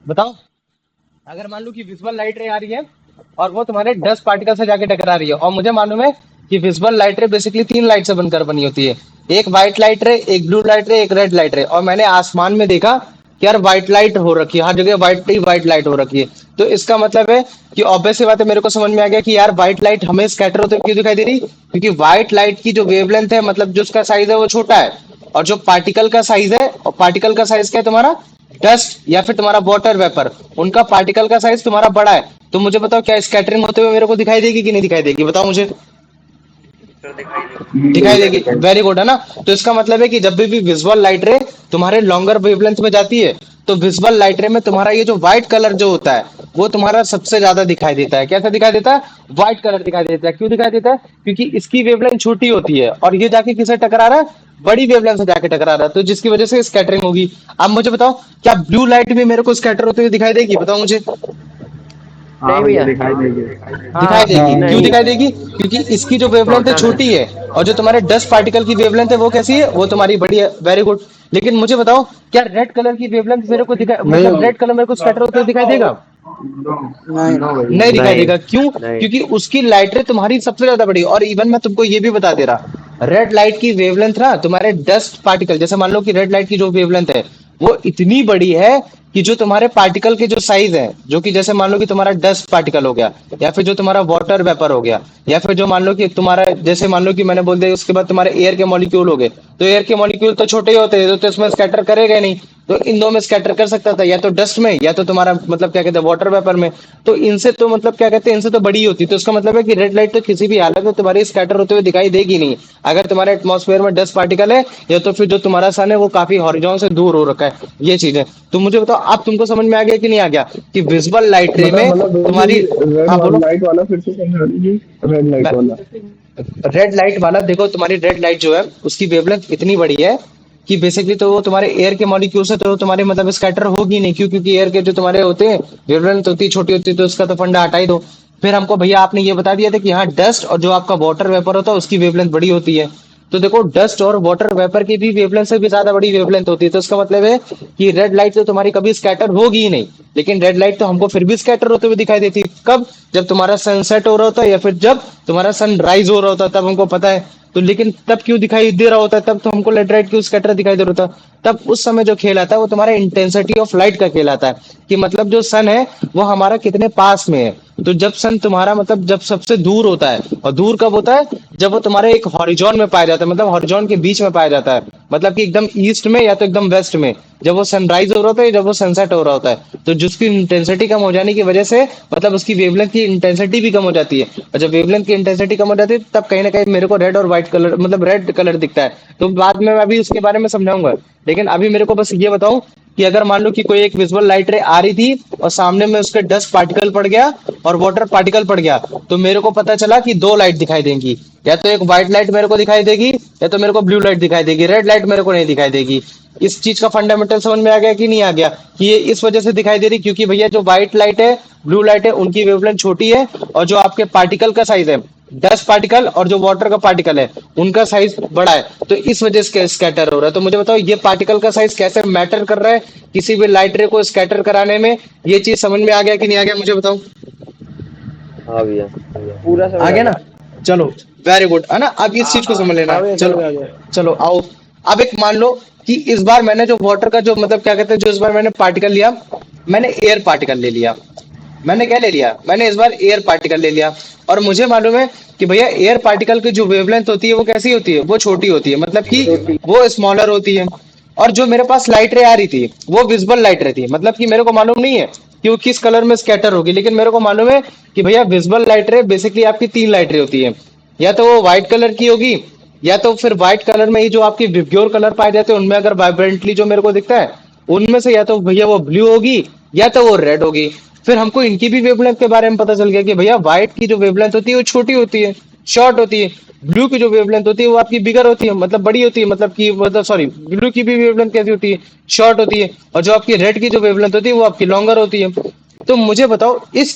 बताओ। अगर मान लो कि विजुअल लाइट रे आ रही है और वो तुम्हारे 10 पार्टिकल से जाके टकरा रही है, और मुझे मालूम है कि विजुअल लाइट रे बेसिकली 3 लाइट से बनकर बनी होती है। एक व्हाइट लाइट रे, एक ब्लू लाइट रे, एक रेड लाइट रे। और मैंने आसमान में देखा कि यार व्हाइट लाइट हो रखी है, हर जगह व्हाइट ही व्हाइट लाइट हो रखी है। तो इसका मतलब है कि ऑब्वियस सी बात है, मेरे को समझ में आ गया कि यार व्हाइट लाइट हमें स्कैटर होते हुए क्यों दिखाई दे रही, क्योंकि व्हाइट लाइट की जो वेवलेंथ है मतलब जो उसका साइज है वो छोटा है। और जो पार्टिकल का साइज है, और पार्टिकल का साइज क्या है तुम्हारा? डस्ट या फिर तुम्हारा वाटर वेपर, उनका पार्टिकल का साइज तुम्हारा बड़ा है। तो मुझे बताओ, क्या स्कैटरिंग होते हुए मेरे को दिखाई देगी कि नहीं दिखाई देगी? बताओ मुझे। दिखाई देगी। वेरी गुड, है ना। तो इसका मतलब है कि जब भी विजुअल लाइट रे तुम्हारे लॉन्गर वेवलेंथ में जाती है, तो विजुअल लाइट रे में तुम्हारा ये जो व्हाइट कलर जो होता है वो तुम्हारा सबसे ज्यादा दिखाई देता है। कैसा दिखाई देता है? व्हाइट कलर दिखाई देता है। क्यों दिखाई देता है? क्योंकि इसकी वेवलेंथ छोटी होती है और ये जाके किसे टकरा रहा है? बड़ी वेवलेंथ से जाके टकरा रहा है, तो जिसकी वजह से स्कैटरिंग होगी। अब मुझे बताओ, क्या ब्लू लाइट भी मेरे को स्कैटर होते हुए दिखाई देगी? बताओ मुझे। हाँ नहीं भैया भैया। दिखाई देगी। दिखाई देगी। हाँ क्यों नहीं। दिखाई देगी? क्योंकि इसकी जो वेवलेंथ है शॉर्टर है। छोटी है, और जो तुम्हारे डस्ट पार्टिकल की वेवलेंथ है वो कैसी है? वो तुम्हारी बड़ी है। Very good. लेकिन मुझे बताओ, क्या रेड कलर की वेवलेंथ मेरे को दिखाई, नहीं मतलब रेड कलर मेरे को स्कैटर होते हुए दिखाई देगा? नो नो भैया नहीं दिखाई नहीं। देगा। क्यों? नहीं। क्योंकि उसकी लाइट रे तुम्हारी सबसे ज्यादा बड़ी है। और इवन मैं तुमको ये भी बता दे रहा, रेड लाइट की वेवलेंथ ना तुम्हारे डस्ट पार्टिकल, जैसे मान लो कि रेड लाइट की जो वेवलेंथ है वो इतनी बड़ी है कि जो तुम्हारे पार्टिकल के जो साइज है, जो कि जैसे मान लो कि तुम्हारा डस्ट पार्टिकल हो गया, या फिर जो तुम्हारा वाटर वेपर हो गया, या फिर जो मान लो कि तुम्हारा, जैसे मान लो कि मैंने बोल दिया उसके बाद तुम्हारे एयर के मॉलिक्यूल हो गए, तो एयर के मॉलिक्यूल तो छोटे ही होते हैं, तो इसमें स्कैटर करेगा ही नहीं। तो इन दो में स्कैटर कर सकता था, या तो डस्ट में या तो तुम्हारा मतलब क्या कहते हैं वाटर वेपर में। तो इनसे तो मतलब क्या कहते हैं, इनसे तो बड़ी होती। तो इसका मतलब है कि रेड लाइट तो किसी भी हालत में तुम्हारी स्कैटर होते हुए दिखाई देगी नहीं, अगर तुम्हारे एटमॉस्फेयर में डस्ट पार्टिकल है, या तो फिर जो तुम्हारा सन है वो काफी हॉरिजॉन से दूर हो रखा है। ये चीज है। तो मुझे बताओ, आप तुमको समझ में आ गया कि नहीं आ गया कि विजुअल लाइट रे में तुम्हारी। रेड हाँ बोलो। लाइट वाला फिर से समझा दीजिए। रेड लाइट वाला। रेड लाइट वाला देखो, तुम्हारी रेड लाइट जो है उसकी वेवलेंथ इतनी बड़ी है कि बेसिकली तो वो तुम्हारे एयर के मॉलिक्यूल से तो तुम्हारे मतलब स्कैटर होगी नहीं। क्यों? क्योंकि एयर के जो तुम्हारे होते हैं वेवलेंथ होती है छोटी होती है, तो उसका तो फंडा हटा ही दो। फिर हमको भैया आपने ये बता दिया था कि हाँ डस्ट और जो आपका वाटर वेपर होता है उसकी वेवलेंथ बड़ी होती है। तो देखो, डस्ट और वाटर वेपर की भी वेवलेंथ से भी ज्यादा बड़ी वेवलेंथ होती है। तो इसका मतलब है कि रेड लाइट तो तुम्हारी कभी स्कैटर होगी ही नहीं। लेकिन रेड लाइट तो हमको फिर भी स्कैटर होते हुए दिखाई देती है। कब? जब तुम्हारा सनसेट हो रहा होता है, या फिर जब तुम्हारा सन राइज हो रहा होता है, तब हमको पता है। तो लेकिन तब क्यों दिखाई दे रहा होता है? तब तो हमको रेड लाइट क्यों स्कैटर दिखाई दे रहा होता? तब उस समय जो खेल आता है वो तुम्हारा इंटेंसिटी ऑफ लाइट का खेल आता है, कि मतलब जो सन है वो हमारा कितने पास में है। तो जब सन तुम्हारा मतलब जब सबसे दूर होता है, और दूर कब होता है? जब वो तुम्हारे एक हॉरिजॉन में पाया जाता है, मतलब हॉरिजॉन के बीच में पाया जाता है, मतलब कि एकदम ईस्ट में या तो एकदम वेस्ट में, जब वो सनराइज हो रहा होता है, जब वो सनसेट हो रहा होता है। तो जिसकी इंटेंसिटी कम हो जाने की वजह से मतलब उसकी वेवलेंथ की इंटेंसिटी भी कम हो जाती है। और जब वेवलेंथ की इंटेंसिटी कम हो जाती है तब कहीं ना कहीं मेरे को रेड और व्हाइट कलर, मतलब रेड कलर दिखता है। तो बाद में मैं अभी उसके बारे में समझाऊंगा। लेकिन अभी मेरे को बस ये बताओ कि अगर मान लो कि कोई एक विजुअल लाइट रे आ रही थी और सामने में उसके डस्ट पार्टिकल पड़ गया और वाटर पार्टिकल पड़ गया, तो मेरे को पता चला कि दो लाइट दिखाई देंगी। या तो एक व्हाइट लाइट मेरे को दिखाई देगी, या तो मेरे को ब्लू लाइट दिखाई देगी। रेड लाइट मेरे को नहीं दिखाई देगी। इस चीज का फंडामेंटल समझ में आ गया कि नहीं आ गया? कि ये इस वजह से दिखाई दे रही क्योंकि भैया जो व्हाइट लाइट है, ब्लू लाइट है, उनकी वेवलेंथ छोटी है, और जो आपके पार्टिकल का साइज है, डस्ट पार्टिकल और जो वाटर का पार्टिकल है, उनका साइज बड़ा है। तो इस वजह से स्कैटर हो रहा है। तो मुझे बताओ, ये पार्टिकल का साइज कैसे मैटर कर रहा है किसी भी लाइट रे को स्कैटर कराने में? ये चीज समझ में आ गया कि नहीं आ गया, मुझे बताओ। हाँ भैया। पूरा समझ आ आ गया गया। ना? चलो, वेरी गुड, है ना? अब इस चीज को समझ लेना। हाँ भैया समझ चलो आ गया। चलो आओ। अब एक मान लो कि इस बार मैंने जो वाटर का जो मतलब क्या कहते हैं, जो इस बार मैंने पार्टिकल लिया, मैंने एयर पार्टिकल ले लिया। मैंने क्या ले लिया? मैंने इस बार एयर पार्टिकल ले लिया। और मुझे मालूम है कि भैया एयर पार्टिकल की जो वेवलेंथ होती है वो कैसी होती है? वो छोटी होती है, मतलब कि छोटी। वो स्मॉलर होती है। और जो मेरे पास लाइट रे आ रही थी वो विजिबल लाइट रे थी, मतलब कि मेरे को मालूम नहीं है कि वो किस कलर में स्कैटर होगी, लेकिन मेरे को मालूम है कि भैया विजिबल लाइट रे बेसिकली आपकी तीन लाइट रे होती है। या तो वो व्हाइट कलर की होगी, या तो फिर व्हाइट कलर में ही जो आपकी विब्ग्योर कलर पाए जाते हैं उनमें अगर वाइब्रेंटली जो मेरे को दिखता है, उनमें से या तो भैया वो ब्लू होगी या तो वो रेड होगी। फिर हमको इनकी भी वेवलेंथ के बारे में पता चल गया कि भैया व्हाइट की जो वेवलेंथ होती है वो छोटी होती है, शॉर्ट होती है। ब्लू की जो वेवलेंथ होती है वो आपकी बिगर होती है, मतलब बड़ी होती है, मतलब कि मतलब सॉरी, ब्लू की भी वेवलेंथ कैसी होती है? शॉर्ट होती है। और जो आपकी रेड की जो वेवलेंथ होती है वो आपकी लॉन्गर होती है। तो मुझे बताओ, इस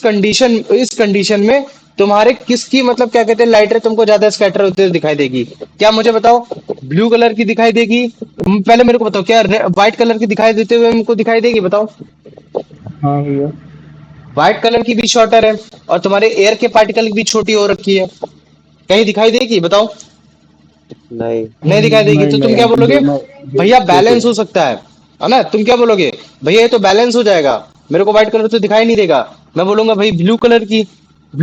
कंडीशन में तुम्हारे किसकी मतलब क्या कहते हैं लाइट रे तुमको ज्यादा स्कैटर होते हुए दिखाई देगी? क्या मुझे बताओ? ब्लू कलर की दिखाई देगी? पहले मेरे को बताओ, क्या व्हाइट कलर की दिखाई देते हुए हमको दिखाई देगी? बताओ। हाँ भैया। व्हाइट कलर की भी शॉर्टर है, और तुम्हारे एयर के पार्टिकल भी छोटी हो रखी है। कहीं दिखाई देगी? बताओ। नहीं। नहीं दिखाई देगी। नहीं तो तुम क्या नहीं बोलोगे? दोनों भैया बिल्कुल। बैलेंस हो सकता है ना? तुम क्या बोलोगे? भैया ये तो बैलेंस हो जाएगा, मेरे को व्हाइट कलर तो दिखाई नहीं देगा। मैं बोलूंगा भाई ब्लू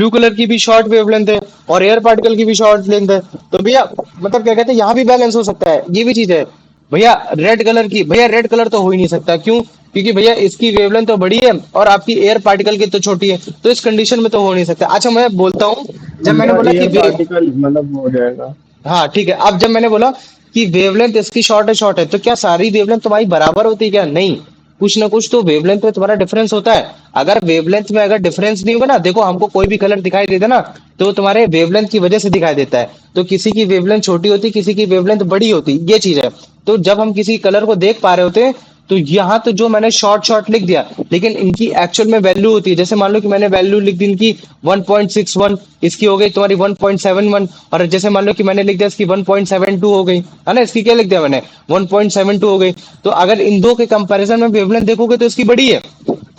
कलर की भी शॉर्ट वेवलेंथ है, और एयर पार्टिकल की भी शॉर्ट लेंथ है। तो भैया मतलब क्या कहते हैं, यहाँ भी बैलेंस हो सकता है, ये भी चीज है। भैया रेड कलर की, भैया रेड कलर तो हो ही नहीं सकता। क्यों? क्योंकि भैया इसकी वेवलेंथ तो बड़ी है और आपकी एयर पार्टिकल की तो छोटी है। तो इस कंडीशन में तो हो नहीं सकता। अच्छा मैं बोलता हूँ, जब मैंने भैया बोला कि एयर पार्टिकल मतलब हो जाएगा। हाँ ठीक है, अब जब मैंने बोला कि वेवलेंथ इसकी शॉर्ट है, तो क्या सारी वेवलेंथ तुम्हारी बराबर होती है? क्या नहीं, कुछ ना कुछ तो वेवलेंथ में तुम्हारा डिफरेंस होता है। अगर वेवलेंथ में अगर डिफरेंस नहीं होगा ना, देखो हमको कोई भी कलर दिखाई देता ना, तो वो तुम्हारे वेवलेंथ की वजह से दिखाई देता है। तो किसी की वेवलेंथ छोटी होती, किसी की वेवलेंथ बड़ी होती, ये चीज है। तो जब हम किसी कलर को देख पा रहे होते हैं तो यहाँ तो जो मैंने शॉर्ट शॉर्ट लिख दिया, लेकिन इनकी एक्चुअल में वैल्यू होती है, जैसे मान लो कि मैंने वैल्यू लिख दी इनकी 1.61, इसकी हो गई तुम्हारी 1.71, और जैसे मान लो कि मैंने लिख दिया इसकी 1.72 हो गई, है ना, इसकी क्या लिख दिया मैंने 1.72 हो गई। तो अगर इन दो के कंपैरिजन में वेवलेंथ देखोगे तो इसकी बड़ी है,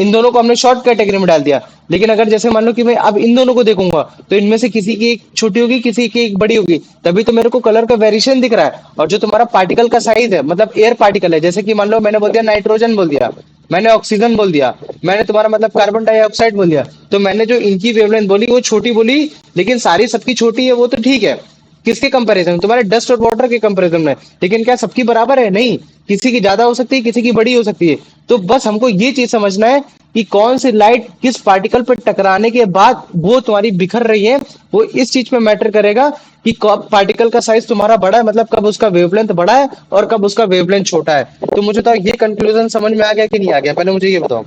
इन दोनों को हमने शॉर्ट कैटेगरी में डाल दिया। लेकिन अगर जैसे मान लो कि मैं अब इन दोनों को देखूंगा तो इनमें से किसी की एक छोटी होगी, किसी की एक बड़ी होगी, तभी तो मेरे को कलर का वेरिएशन दिख रहा है। और जो तुम्हारा पार्टिकल का साइज है, मतलब एयर पार्टिकल है, जैसे कि मान लो मैंने बोल दिया नाइट्रोजन बोल दिया, मैंने ऑक्सीजन बोल दिया, मैंने तुम्हारा मतलब कार्बन डाइऑक्साइड बोल दिया, तो मैंने जो इनकी वेवलेंथ बोली वो छोटी बोली, लेकिन सारी सबकी छोटी है, वो तो ठीक है। किसके कंपैरिजन, तुम्हारे डस्ट और वाटर के कंपैरिजन में। लेकिन क्या सबकी बराबर है? नहीं, किसी की ज्यादा हो सकती है, किसी की बड़ी हो सकती है। तो बस हमको ये चीज समझना है कि कौन सी लाइट किस पार्टिकल पर टकराने के बाद वो तुम्हारी बिखर रही है, वो इस चीज पे मैटर करेगा कि कब पार्टिकल का साइज तुम्हारा बड़ा है, मतलब कब उसका वेवलेंथ बड़ा है और कब उसका वेवलेंथ छोटा है। तो मुझे तो ये कंक्लूजन समझ में आ गया कि नहीं आ गया, पहले मुझे ये बताओ।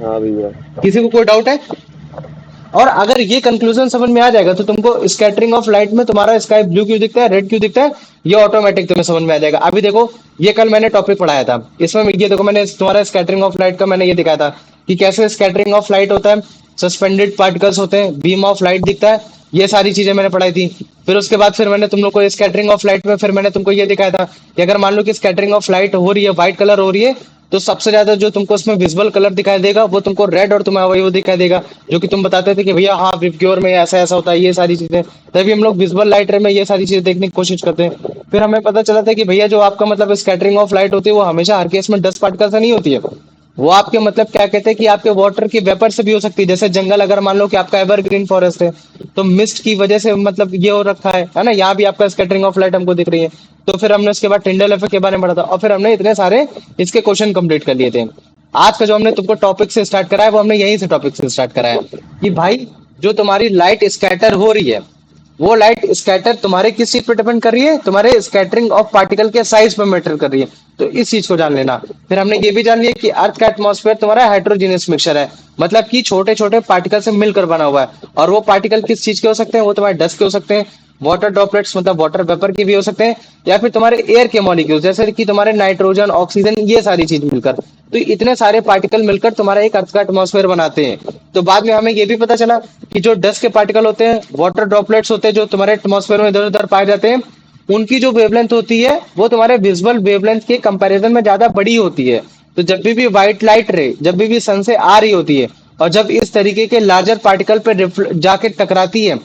हाँ भैया। किसी को कोई डाउट है? और अगर ये कंक्लूजन समझ में आ जाएगा तो तुमको स्कैटरिंग ऑफ लाइट में तुम्हारा स्काई ब्लू क्यों दिखता है, रेड क्यों दिखता है, ये ऑटोमेटिक तुम्हें समझ में आ जाएगा। अभी देखो, ये कल मैंने टॉपिक पढ़ाया था, इसमें ये देखो मैंने तुम्हारा स्कैटरिंग ऑफ लाइट का मैंने ये दिखाया था कि कैसे स्कैटरिंग ऑफ लाइट होता है, सस्पेंडेड पार्टिकल्स होते हैं, बीम ऑफ लाइट दिखता है, ये सारी चीजें मैंने पढ़ाई थी। फिर उसके बाद फिर मैंने तुम लोग को स्कैटरिंग ऑफ लाइट में फिर मैंने तुमको ये दिखाया था कि अगर मान लो कि स्कैटरिंग ऑफ लाइट हो रही है, व्हाइट कलर हो रही है, तो सबसे ज्यादा जो तुमको उसमें विजुअल कलर दिखाई देगा वो तुमको रेड और तुम्हें वही वो दिखाई देगा, जो कि तुम बताते थे कि भैया हाँ विपग्योर में ऐसा ऐसा होता है, ये सारी चीजें। तभी हम लोग विजुअल लाइट रे में ये सारी चीजें देखने की कोशिश करते हैं। फिर हमें पता चला था कि भैया जो आपका मतलब स्कैटरिंग ऑफ लाइट होती है वो हमेशा हर केस में डस्ट पार्टिकल से नहीं होती है, वो आपके मतलब क्या कहते हैं कि आपके वाटर की वेपर से भी हो सकती है। जैसे जंगल, अगर मान लो कि आपका एवरग्रीन फॉरेस्ट है, तो मिस्ट की वजह से मतलब ये हो रखा है ना, यहाँ भी आपका स्कैटरिंग ऑफ लाइट हमको दिख रही है। तो फिर हमने उसके बाद टिंडल इफेक्ट के बारे में पढ़ा था, और फिर हमने इतने सारे इसके क्वेश्चन कंप्लीट कर लिए थे। आज का जो हमने तुमको टॉपिक से स्टार्ट कराया वो हमने यहीं से टॉपिक से स्टार्ट कराया कि भाई जो तुम्हारी लाइट स्कैटर हो रही है, वो लाइट स्कैटर तुम्हारे किस चीज पे डिपेंड कर रही है, तुम्हारे स्कैटरिंग ऑफ पार्टिकल के साइज पे मैटर कर रही है। तो इस चीज को जान लेना। फिर हमने ये भी जान लिया कि अर्थ का एटमॉस्फेयर तुम्हारा हेट्रोजीनियस मिक्सचर है, मतलब कि छोटे छोटे पार्टिकल से मिलकर बना हुआ है। और वो पार्टिकल किस चीज के हो सकते हैं, वो तुम्हारे डस्ट के हो सकते हैं, वाटर ड्रॉपलेट्स मतलब वाटर वेपर के भी हो सकते हैं, या फिर तुम्हारे एयर के मॉलिक्यूल्स जैसे कि तुम्हारे नाइट्रोजन, ऑक्सीजन, ये सारी चीज मिलकर। तो इतने सारे पार्टिकल मिलकर तुम्हारा एक अर्थ का एटमॉस्फेयर बनाते हैं। तो बाद में हमें ये भी पता चला कि जो डस्ट के पार्टिकल होते हैं, वाटर ड्रॉपलेट्स होते हैं, जो तुम्हारे एटमॉस्फेयर में इधर उधर पाए जाते हैं, उनकी जो वेवलेंथ होती है वो तुम्हारे विजुअल वेवलेंथ के कंपैरिजन में ज्यादा बड़ी होती है। तो जब भी व्हाइट लाइट रे जब भी सन से आ रही होती है और जब इस तरीके के लार्जर पार्टिकल पे जाके टकराती है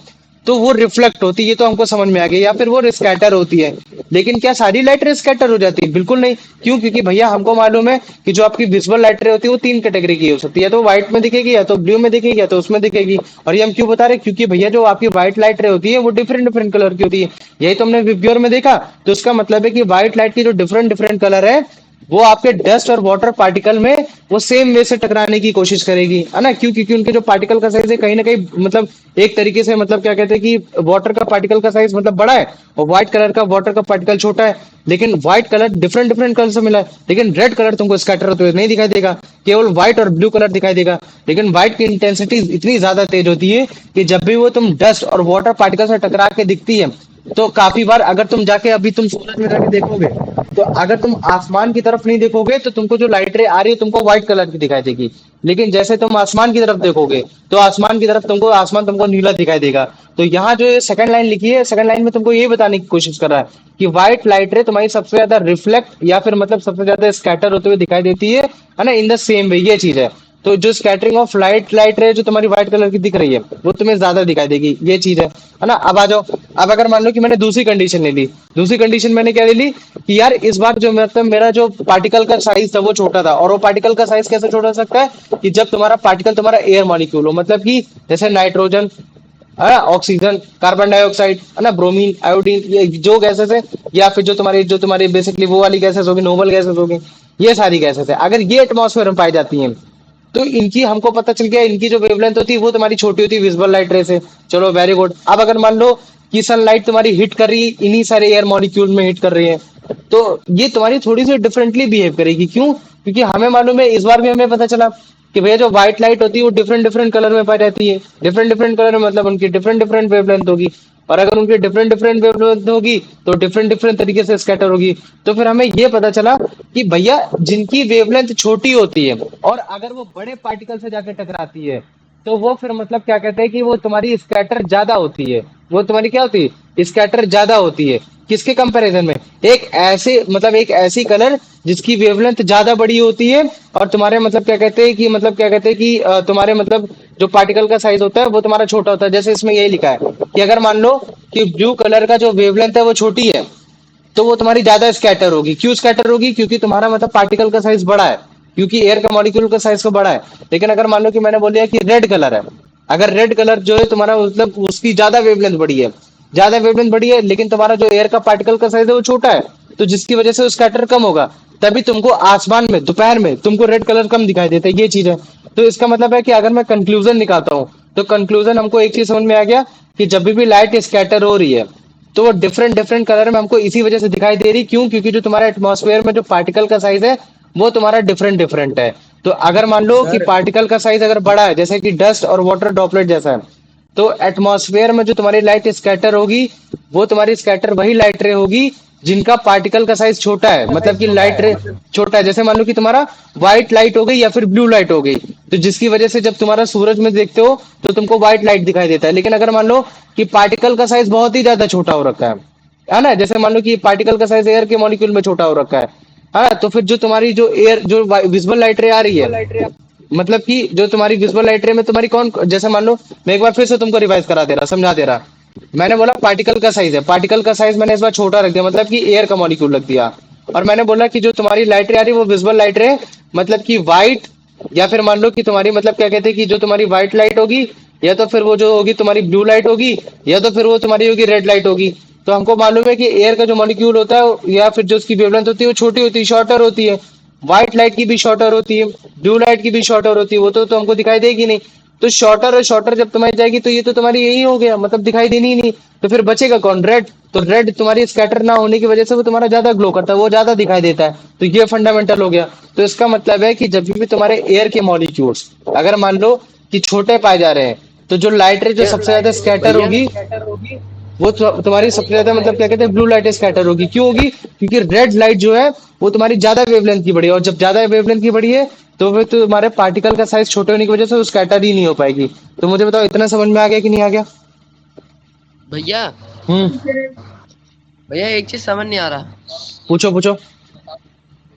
तो वो रिफ्लेक्ट होती है, ये तो हमको समझ में आ गया, या फिर वो स्कैटर होती है। लेकिन क्या सारी लाइट रे स्कैटर हो जाती है? बिल्कुल नहीं। क्यों? क्योंकि भैया हमको मालूम है कि जो आपकी विजुअल लाइट रे होती है वो तीन कैटेगरी की हो सकती है, या तो व्हाइट में दिखेगी, या तो ब्लू में दिखेगी, या तो उसमें दिखेगी। और ये हम क्यों बता रहे हैं? क्योंकि भैया जो आपकी व्हाइट लाइट रे होती है वो डिफरेंट डिफरेंट कलर की होती है। यही तो हमने विब्योर में देखा। तो इसका मतलब है कि व्हाइट लाइट की जो डिफरेंट डिफरेंट कलर है वो आपके डस्ट और वाटर पार्टिकल में वो सेम वे से टकराने की कोशिश करेगी, है ना। क्यों? क्योंकि उनके जो पार्टिकल का साइज है कहीं ना कहीं मतलब एक तरीके से मतलब क्या कहते हैं कि वाटर का पार्टिकल का साइज मतलब बड़ा है और व्हाइट कलर का वाटर का पार्टिकल छोटा है। लेकिन white colour different different colour से मिला है, लेकिन रेड कलर तुमको स्कैटर होते हुए नहीं दिखाई देगा, केवल व्हाइट और ब्लू कलर दिखाई देगा। लेकिन व्हाइट की इंटेंसिटी इतनी ज्यादा तेज होती है कि जब भी वो तुम डस्ट और वाटर पार्टिकल से टकरा के दिखती है तो काफी बार अगर तुम जाके अभी तुम सूरज में जाके देखोगे तो अगर तुम आसमान की तरफ नहीं देखोगे तो तुमको जो लाइट रे आ रही है तुमको व्हाइट कलर की दिखाई देगी। लेकिन जैसे तुम आसमान की तरफ देखोगे तो आसमान की तरफ तुमको आसमान तुमको नीला दिखाई देगा। तो यहाँ जो ये सेकंड लाइन लिखी है, सेकंड लाइन में तुमको ये बताने की कोशिश कर रहा है कि व्हाइट लाइट रे तुम्हारी सबसे ज्यादा रिफ्लेक्ट या फिर मतलब सबसे ज्यादा स्कैटर होते हुए दिखाई देती है ना, इन द सेम वे, ये चीज है। तो जो स्कैटरिंग ऑफ लाइट रे जो तुम्हारी व्हाइट कलर की दिख रही है वो तुम्हें ज्यादा दिखाई देगी, ये चीज है ना। अब आ जाओ, अब अगर मान लो कि मैंने दूसरी कंडीशन ले ली, दूसरी कंडीशन मैंने क्या ले ली कि यार इस बार जो मतलब मेरा जो पार्टिकल का साइज था वो छोटा था। और वो पार्टिकल का साइज कैसे छोटा हो सकता है कि जब तुम्हारा पार्टिकल तुम्हारा एयर मॉलिक्यूल हो, मतलब कि जैसे नाइट्रोजन, है ना, ऑक्सीजन, कार्बन डाइऑक्साइड, है ना, ब्रोमीन, आयोडीन, ये जो गैसेस है, या फिर जो तुम्हारी बेसिकली वो वाली गैसेस होगी, नोबल गैसेस होगी, ये सारी गैसेस है, अगर ये एटमॉस्फेयर में पाई जाती हैं तो इनकी हमको पता चल गया इनकी जो वेवलेंथ होती है वो तुम्हारी छोटी होती है विजिबल लाइट रे से। चलो वेरी गुड। अब अगर मान लो कि सनलाइट तुम्हारी हिट कर रही है, इन्हीं सारे एयर मॉलिक्यूल में हिट कर रही है, तो ये तुम्हारी थोड़ी सी डिफरेंटली बिहेव करेगी। क्यों? क्योंकि हमें मालूम है, इस बार भी हमें पता चला कि भैया जो व्हाइट लाइट होती है वो डिफरेंट डिफरेंट कलर में पाई जाती है। डिफरेंट डिफरेंट कलर में मतलब उनकी डिफरेंट डिफरेंट वेवलेंथ होगी। और अगर उनकी डिफरेंट डिफरेंट वेवलेंथ होगी तो डिफरेंट डिफरेंट तरीके से स्कैटर होगी। तो फिर हमें ये पता चला कि भैया जिनकी वेवलेंथ छोटी होती है और अगर वो बड़े पार्टिकल से जाकर टकराती है तो वो फिर मतलब क्या कहते हैं कि वो तुम्हारी स्कैटर ज्यादा होती है। वो तुम्हारी क्या होती है, स्कैटर ज्यादा होती है। किसके कंपैरिजन में, एक ऐसे मतलब एक ऐसी कलर जिसकी वेवलेंथ ज्यादा बड़ी होती है और तुम्हारे मतलब क्या कहते हैं कि मतलब क्या कहते हैं कि तुम्हारे मतलब जो पार्टिकल का साइज होता है वो तुम्हारा छोटा होता है। जैसे इसमें यही लिखा है कि अगर मान लो कि ब्लू कलर का जो वेवलेंथ है वो छोटी है तो वो तुम्हारी ज्यादा स्कैटर होगी। क्यों स्कैटर होगी, क्योंकि तुम्हारा मतलब पार्टिकल का साइज बड़ा है, क्योंकि एयर का मॉलिक्यूल का साइज तो बड़ा है। लेकिन अगर मान लो कि मैंने बोल दिया कि रेड कलर है, अगर रेड कलर जो है तुम्हारा मतलब उसकी ज्यादा वेवलेंथ बड़ी है, ज्यादा वेवलेंथ बड़ी है, लेकिन तुम्हारा जो एयर का पार्टिकल का साइज है वो छोटा है, तो जिसकी वजह से स्कैटर कम होगा, तभी तुमको आसमान में दोपहर में तुमको रेड कलर कम दिखाई देता है। ये चीज है। तो इसका मतलब है कि अगर मैं कंक्लूजन निकालता हूँ तो कंक्लूजन हमको एक चीज समझ में आ गया कि जब भी लाइट स्कैटर हो रही है तो वो डिफरेंट डिफरेंट कलर में हमको इसी वजह से दिखाई दे रही। क्यों, क्योंकि जो तुम्हारा एटमॉस्फेयर में जो पार्टिकल का साइज है वो तुम्हारा डिफरेंट डिफरेंट है। तो अगर मान लो कि सर पार्टिकल का साइज अगर बड़ा है जैसे कि डस्ट और वाटर ड्रॉपलेट जैसा है, तो एटमॉस्फेयर में जो तुम्हारी लाइट स्कैटर होगी वो तुम्हारी स्कैटर वही लाइट रे होगी जिनका पार्टिकल का साइज छोटा है, मतलब कि लाइट रे छोटा है। जैसे मान लो कि तुम्हारा व्हाइट लाइट हो गई या फिर ब्लू लाइट हो गई, तो जिसकी वजह से जब तुम्हारा सूरज में देखते हो तो तुमको व्हाइट लाइट दिखाई देता है। लेकिन अगर मान लो कि पार्टिकल का साइज बहुत ही ज्यादा छोटा हो रखा है ना, जैसे मान लो कि पार्टिकल का साइज एयर के मॉलिक्यूल में छोटा हो रखा है ना, तो फिर जो तुम्हारी जो एयर जो विजिबल लाइट रे आ रही है, मतलब कि जो तुम्हारी विजुअल लाइट रे में तुम्हारी कौन, जैसे मान लो मैं एक बार फिर से तुमको रिवाइज करा दे रहा, समझा दे रहा। मैंने बोला पार्टिकल का साइज है, पार्टिकल का साइज मैंने इस बार छोटा रख दिया, मतलब कि एयर का मॉलिक्यूल रख दिया। और मैंने बोला कि जो तुम्हारी लाइट रे आ रही है वो विजुअल लाइट रे, मतलब कि व्हाइट, या फिर मान लो कि तुम्हारी मतलब क्या कहते हैं कि जो तुम्हारी व्हाइट लाइट होगी या तो फिर वो जो होगी तुम्हारी ब्लू लाइट होगी या तो फिर वो तुम्हारी होगी रेड लाइट होगी। तो हमको मालूम है कि एयर का जो मॉलिक्यूल होता है या फिर जो उसकी वेवलेंथ होती है वो छोटी होती है, शॉर्टर होती है। व्हाइट लाइट की भी शॉर्टर होती है, ब्लू लाइट की भी शॉर्टर होती है, वो तो हमको दिखाई देगी नहीं। तो शॉर्टर और शॉर्टर जब तुम्हारी जाएगी तो ये तो तुम्हारी यही हो गया, मतलब दिखाई देनी ही नहीं। तो फिर बचेगा कौन, रेड। तो रेड तुम्हारी स्कैटर ना होने की वजह से वो तुम्हारा ज्यादा ग्लो करता है, वो ज्यादा दिखाई देता है। तो ये फंडामेंटल हो गया। तो इसका मतलब है कि जब भी तुम्हारे एयर के मॉलिक्यूल्स अगर मान लो कि छोटे पाए जा रहे हैं तो जो लाइट रे जो सबसे ज्यादा स्कैटर भैया होगी वो तुम्हारी सबसे ज्यादा मतलब क्या कहते हैं ब्लू लाइट स्कैटर होगी। क्यों होगी, क्योंकि रेड लाइट जो है वो तुम्हारी ज्यादा वेवलेंथ की बड़ी है, और जब ज्यादा वेवलेंथ की बड़ी है तो फिर तुम्हारे पार्टिकल का साइज छोटे होने की वजह से वो स्कैटर ही नहीं हो पाएगी। तो मुझे बताओ इतना समझ में आ गया कि नहीं आ गया। भैया हम्म। भैया एक चीज समझ नहीं आ रहा। पूछो पूछो।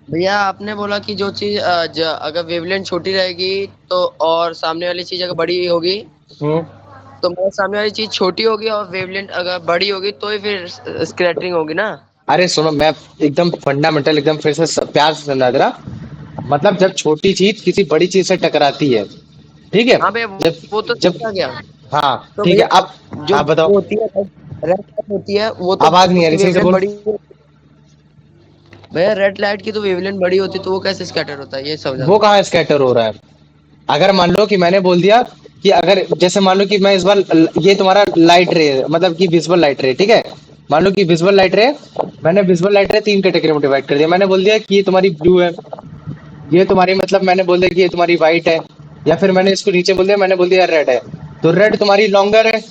भैया आपने बोला कि जो चीज अगर वेवलेंथ छोटी रहेगी तो और सामने वाली चीज अगर बड़ी होगी हम्म। तो मेरे सामने वाली चीज छोटी होगी और वेवलेंथ अगर बड़ी होगी तो ही फिर स्कैटरिंग होगी ना। अरे सुनो, मैं एकदम फंडामेंटल एकदम फिर से प्यार से समझा दे रहा। मतलब जब छोटी चीज किसी बड़ी चीज से टकराती है, ठीक है, हाँ भैया जब वो तो जब समझा गया। हाँ तो ठीक है, भैया अब जो आप बताओ। वो होती है रेड लाइट होती है वो तो आवाज नहीं आ उसकी रही, सही से वेवलेंथ बोल। बड़ी भैया रेड लाइट की तो वेवलेंथ बड़ी होती है तो वो कैसे स्कैटर होता है ये समझा वो दो। कहाँ स्कैटर हो रहा है। अगर मान लो कि मैंने बोल दिया कि अगर जैसे मान लो कि मैं इस बार ये तुम्हारा लाइट रे मतलब कि विजुअल लाइट रे, ठीक है, मान लो कि विजुअल लाइट रे, मैंने विजुअल लाइट रे तीन कैटेगरी में डिवाइड कर दिया। मैंने बोल दिया कि ये तुम्हारी ब्लू है, ये तुम्हारी मतलब मैंने बोल दिया कि ये तुम्हारी व्हाइट है, या फिर मैंने इसको नीचे बोल दिया, मैंने बोल दिया रेड है। तो रेड तुम्हारी लॉन्गर है,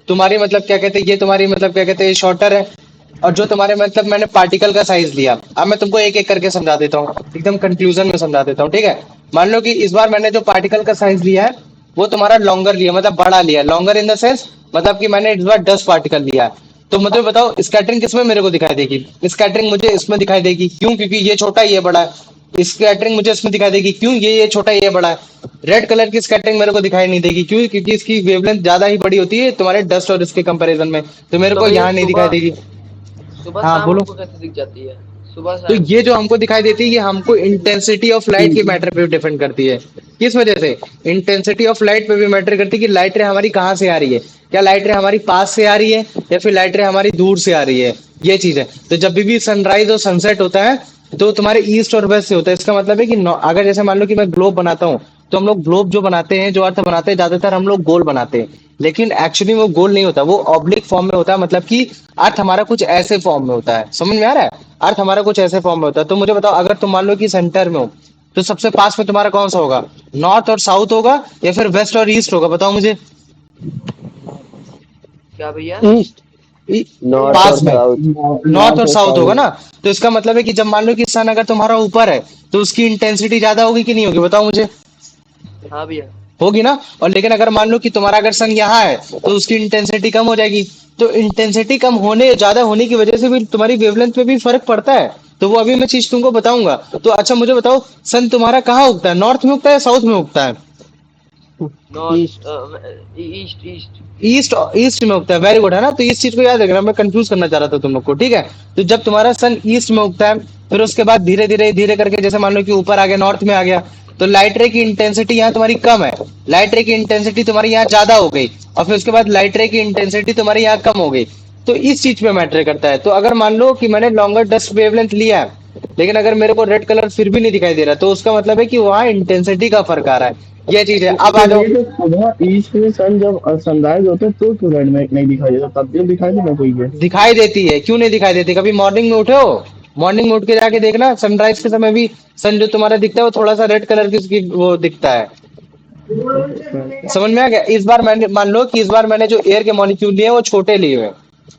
तुम्हारी मतलब क्या कहते हैं ये तुम्हारी मतलब क्या कहते हैं शॉर्टर है। और जो तुम्हारे मतलब मैंने पार्टिकल का साइज लिया, अब मैं तुमको एक एक करके समझा देता हूँ, एकदम कंक्लूजन में समझा देता हूँ, ठीक है। मान लो कि इस बार मैंने जो पार्टिकल का साइज लिया है वो तुम्हारा लॉन्गर लिया, मतलब बड़ा लिया, लॉन्गर इन द सेंस मतलब कि मैंने इस बार 10 पार्टिकल लिया है। तो मुझे बताओ स्कैटरिंग किसमें मेरे को दिखाई देगी। स्कैटरिंग मुझे इसमें दिखाई देगी। क्यों, क्योंकि ये छोटा ये बड़ा है। स्कैटरिंग मुझे इसमें दिखाई देगी। क्यों, ये छोटा ये बड़ा है। रेड कलर की स्कैटरिंग मेरे को दिखाई नहीं देगी। क्यों, क्योंकि इसकी वेवलेंथ ज्यादा ही बड़ी होती है तुम्हारे डस्ट और इसके कंपैरिजन में, तो मेरे तो को भैया यहाँ नहीं दिखाई सुबह देगी। सुबह हाँ शाम बोलो। हमको कैसे दिख जाती है। सुबह तो शाम ये जो हमको दिखाई देती है ये हमको इंटेंसिटी ऑफ लाइट के मैटर पे डिपेंड करती है। किस वजह से, इंटेंसिटी ऑफ लाइट पे भी मैटर करती है कि लाइट रे हमारी कहाँ से आ रही है। क्या लाइट रे हमारी पास से आ रही है या फिर लाइट रे हमारी दूर से आ रही है। ये चीज है। तो जब भी सनराइज और सनसेट होता है तो तुम्हारे ईस्ट और वेस्ट से होता है। इसका मतलब है कि अगर जैसे मान लो कि मैं ग्लोब बनाता हूँ तो हम लोग ग्लोब जो बनाते हैं, जो अर्थ बनाते हैं, ज्यादातर हम लोग गोल बनाते हैं। लेकिन एक्चुअली वो गोल नहीं होता, वो ऑब्लिक फॉर्म में होता है। मतलब कि अर्थ हमारा कुछ ऐसे फॉर्म में होता है, समझ में आ रहा है। अर्थ हमारा कुछ ऐसे फॉर्म में होता है। तो मुझे बताओ अगर तुम मान लो कि सेंटर में हो तो सबसे पास में तुम्हारा कौन सा होगा, नॉर्थ और साउथ होगा या फिर वेस्ट और ईस्ट होगा, बताओ मुझे। क्या भैया? ईस्ट, नॉर्थ और पास में साउथ। नॉर्थ और साउथ होगा ना। तो इसका मतलब है कि जब मान लो कि सन अगर तुम्हारा ऊपर है तो उसकी इंटेंसिटी ज्यादा होगी कि नहीं होगी, बताओ मुझे। हाँ भैया। होगी ना। और लेकिन अगर मान लो कि तुम्हारा अगर सन यहाँ है तो उसकी इंटेंसिटी कम हो जाएगी। तो इंटेंसिटी कम होने ज्यादा होने की वजह से भी तुम्हारी वेवलेंथ पे भी फर्क पड़ता है। तो वो अभी मैं चीज तुमको बताऊंगा। तो अच्छा मुझे बताओ, सन तुम्हारा कहाँ उगता है, नॉर्थ में उगता है या साउथ में उगता है? East. North, east east. East, east में उगता है, वेरी गुड है ना। तो इस चीज को याद रखना, मैं कंफ्यूज करना चाह रहा था तुम लोग को, ठीक है। तो जब तुम्हारा सन ईस्ट में उगता है फिर उसके बाद धीरे धीरे धीरे करके जैसे मान लो कि ऊपर आ गया, नॉर्थ में आ गया, तो लाइट रे की इंटेंसिटी यहाँ तुम्हारी कम है, लाइट रे की इंटेंसिटी तुम्हारी यहाँ ज्यादा हो गई, और फिर उसके बाद लाइट रे की इंटेंसिटी तुम्हारी यहाँ कम हो गई। तो इस चीज पे मैटर करता है। तो अगर मान लो कि मैंने लॉन्गर डस्ट वेवलेंथ लिया है लेकिन अगर मेरे को रेड कलर फिर भी नहीं दिखाई दे रहा, तो उसका मतलब है कि वहाँ इंटेंसिटी का फर्क आ रहा है। ये चीज है। अब तो आ जाओ। ये जो सुबह ईस्ट में सन जब सनराइज होता है तो रेड में नहीं दिखाई देता, तब भी दिखाई देना चाहिए। दिखाई देती है, क्यों नहीं दिखाई देती? कभी मॉर्निंग में उठे हो? मॉर्निंग में उठ के जाके देखना, सनराइज के समय भी सन जो तुम्हारा दिखता है वो थोड़ा सा रेड कलर की उसकी वो दिखता है। समझ में आ गया? इस बार मैंने मान लो कि इस बार मैंने जो एयर के मॉलिक्यूल लिए हैं वो छोटे लिए हुए हैं।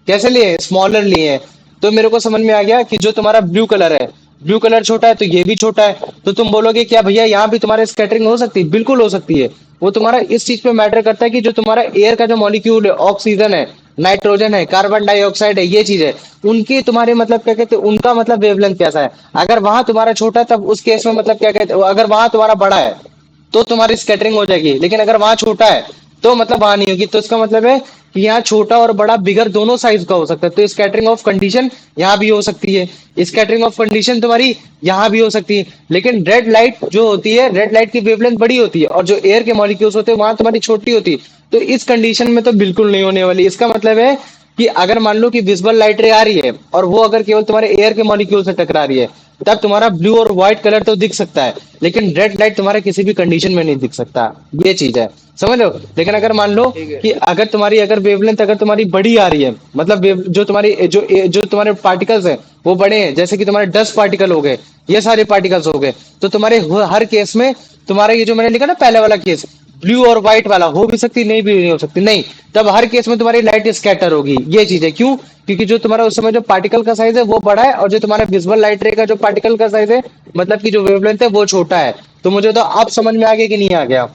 कैसे लिए हैं? स्मॉलर लिए हैं। तो मेरे को समझ में आ गया कि जो तुम्हारा ब्लू कलर है, ब्लू कलर छोटा है तो ये भी छोटा है। तो तुम बोलोगे क्या भैया यहाँ भी तुम्हारे स्कैटरिंग हो सकती है? बिल्कुल हो सकती है। वो तुम्हारा इस चीज पे मैटर करता है कि जो तुम्हारा एयर का जो मॉलिक्यूल है, ऑक्सीजन है, नाइट्रोजन है, कार्बन डाइऑक्साइड है, ये चीज है, उनकी तुम्हारे मतलब क्या कहते हैं, उनका मतलब वेवलेंथ कैसा है। अगर वहां तुम्हारा छोटा है तब उस केस में मतलब क्या कहते हैं, अगर वहां तुम्हारा बड़ा है तो तुम्हारी स्कैटरिंग हो जाएगी, लेकिन अगर वहां छोटा है तो मतलब वहां नहीं होगी। तो इसका मतलब है कि यहाँ छोटा और बड़ा बिगर दोनों साइज का हो सकता है। तो स्कैटरिंग ऑफ कंडीशन यहाँ भी हो सकती है, स्कैटरिंग ऑफ कंडीशन तुम्हारी यहाँ भी हो सकती है। लेकिन रेड लाइट जो होती है, रेड लाइट की वेवलेंथ बड़ी होती है और जो एयर के मॉलिक्यूल्स होते हैं वहां तुम्हारी छोटी होती है। तो इस कंडीशन में तो बिल्कुल नहीं होने वाली। इसका मतलब है कि अगर मान लो कि विजिबल लाइट रे आ रही है और वो अगर केवल तुम्हारे एयर के मॉलिक्यूल से टकरा रही है तब तुम्हारा ब्लू और व्हाइट कलर तो दिख सकता है, लेकिन रेड लाइट तुम्हारे किसी भी कंडीशन में नहीं दिख सकता। ये चीज है, समझ लो। लेकिन अगर मान लो ठीक है। कि अगर तुम्हारी अगर वेवलेंथ अगर तुम्हारी बड़ी आ रही है, मतलब जो तुम्हारी जो तुम्हारे पार्टिकल्स है वो बड़े हैं, जैसे कि तुम्हारे 10 पार्टिकल हो गए, ये सारे पार्टिकल्स हो गए, तो तुम्हारे हर केस में तुम्हारा ये जो मैंने लिखा ना पहले वाला केस, ब्लू और व्हाइट वाला, हो भी सकती नहीं भी नहीं हो सकती, नहीं, तब हर केस में तुम्हारी लाइट स्कैटर होगी। ये चीज है। क्यों? क्योंकि जो तुम्हारा उस समय जो पार्टिकल का साइज है वो बड़ा है और जो तुम्हारा विजिबल लाइट रे का जो पार्टिकल का साइज है, मतलब कि जो वेवलेंथ है वो छोटा है। तो मुझे तो अब समझ में आ गया कि नहीं आ गया?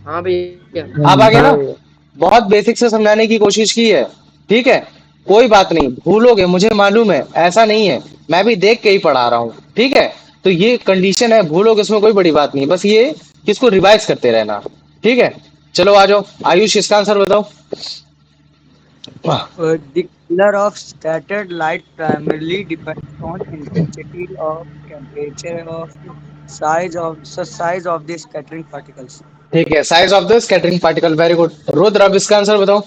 हाँ भैया। अब आ गया ना। हाँ। बहुत बेसिक से समझाने की कोशिश की है, ठीक है। कोई बात नहीं, भूलोगे, मुझे मालूम है, ऐसा नहीं है, मैं भी देख के ही पढ़ा रहा हूँ, ठीक है। तो ये कंडीशन है, भूलोगे इसमें कोई बड़ी बात नहीं, बस ये कि इसको रिवाइज करते रहना, ठीक है। चलो आ जाओ, आयुष इसका आंसर बताओ। The color of scattered light primarily depends on intensity of temperature of size of the scattering particles. ठीक है, size of the scattering particle, very good. Rudra अब इसका आंसर बताओ।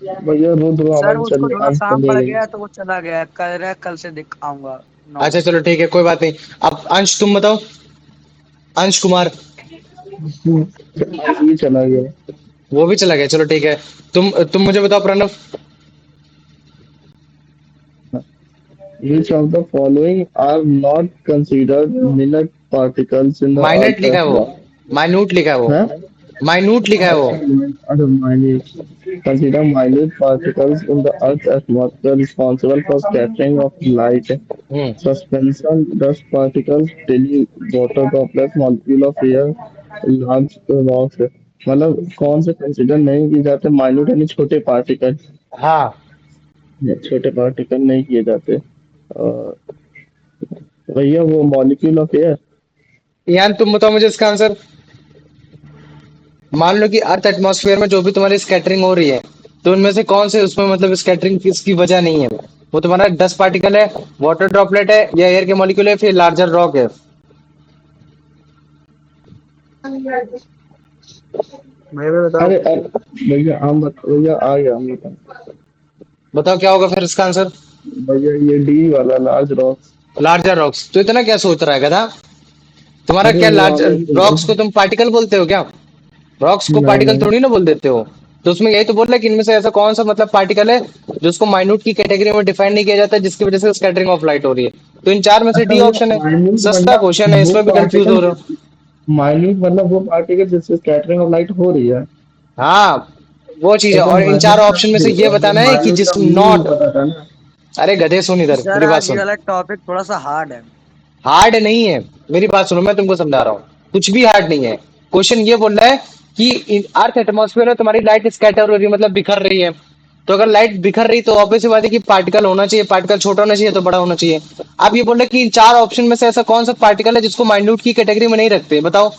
भैया रुद्र सर अमन उसको चल थोड़ा आंसर काम दे पड़ रही गया तो वो चला गया, कह रहा है कल से दिखाऊंगा अच्छा नोट्स। चलो ठीक है, कोई बात नहीं। अब अंश तुम बताओ, अंश कुमार। है। ये चला गया। वो भी चला गया, चलो ठीक है। तुम मुझे बताओ Pranav. Which of the following are not considered minute particles in the माइनट Earth लिखा है वो, atmosphere? माइन्यूट लिखा है वो, Huh? माइन्यूट लिखा है वो। Minute. Consider minute particles in the Earth's atmosphere responsible for scattering of light. Hmm. Suspension, dust particles, tiny water droplets, molecule of air, large rocks. मतलब कौन से कंसिडर नहीं किए जाते? माइन्यूट यानी छोटे पार्टिकल, हाँ, छोटे पार्टिकल नहीं किए जाते। भैया वो मॉलिक्यूल ऑफ एयर। यान तुम बताओ मुझे इसका आंसर। मान लो कि अर्थ एटमॉस्फेयर में जो भी तुम्हारी स्कैटरिंग हो रही है तो उनमें से कौन से उसमें मतलब स्कैटरिंग किसकी वजह नहीं है? वो तुम्हारा डस्ट पार्टिकल है, वाटर ड्रॉपलेट है, या एयर के मॉलिक्यूल है, फिर लार्जर रॉक है? मैं भी बताऊं? अरे भैया हम बताओ, भैया आ गया हम बताओ। बताओ क्या होगा फिर इसका आंसर। भैया ये डी वाला लार्ज रॉक। Larger rocks. तो इतना क्या सोच रहा है गधा? तुम्हारा अरे क्या वो लार्ज आगे चल रॉक्स को तुम पार्टिकल बोलते हो क्या? रॉक्स को नहीं पार्टिकल नहीं थोड़ी ना बोल देते हो। तो उसमें यही तो बोल रहा है कि इनमें से ऐसा कौन सा मतलब पार्टिकल है जो उसको माइन्यूट की कैटेगरी में डिफाइन नहीं किया जाता जिसकी वजह से स्कैटरिंग ऑफ लाइट हो रही है। तो इन चार में से अच्छा डी भैया ऑप्शन है। माइन्यूट सस्ता मतलब क्वेश्चन है, वो इसमें भी कंफ्यूज हो पार्टिकल, रहे हो। माइन्यूट मतलब वो पार्टिकल जिससे स्कैटरिंग ऑफ लाइट हो रही है। हाँ, वो चीज है। तो और इन चार माइनूट ऑप्शन में से ये बताना है कि माइन्यूट जिस का मीनिंग नहीं नॉट, पता था ना। अरे गधे सुन इधर, सर मेरी बात आज ये सुन। वाला टॉपिक थोड़ा सा हार्ड है। हार्ड नहीं है, मेरी बात सुनो, मैं तुमको समझा रहा हूँ। कुछ भी हार्ड नहीं है। क्वेश्चन ये बोल रहा है कि अर्थ एटमॉस्फेयर में तुम्हारी लाइट स्कैटर हो रही है, मतलब बिखर रही है। तो अगर लाइट बिखर रही तो ऑब्वियस सी बात है कि पार्टिकल होना चाहिए, पार्टिकल छोटा होना चाहिए तो बड़ा होना चाहिए। आप ये बोल रहे हैं कि इन चार ऑप्शन में से ऐसा कौन सा पार्टिकल है जिसको माइन्यूट की कैटेगरी में नहीं रखते, बताओ।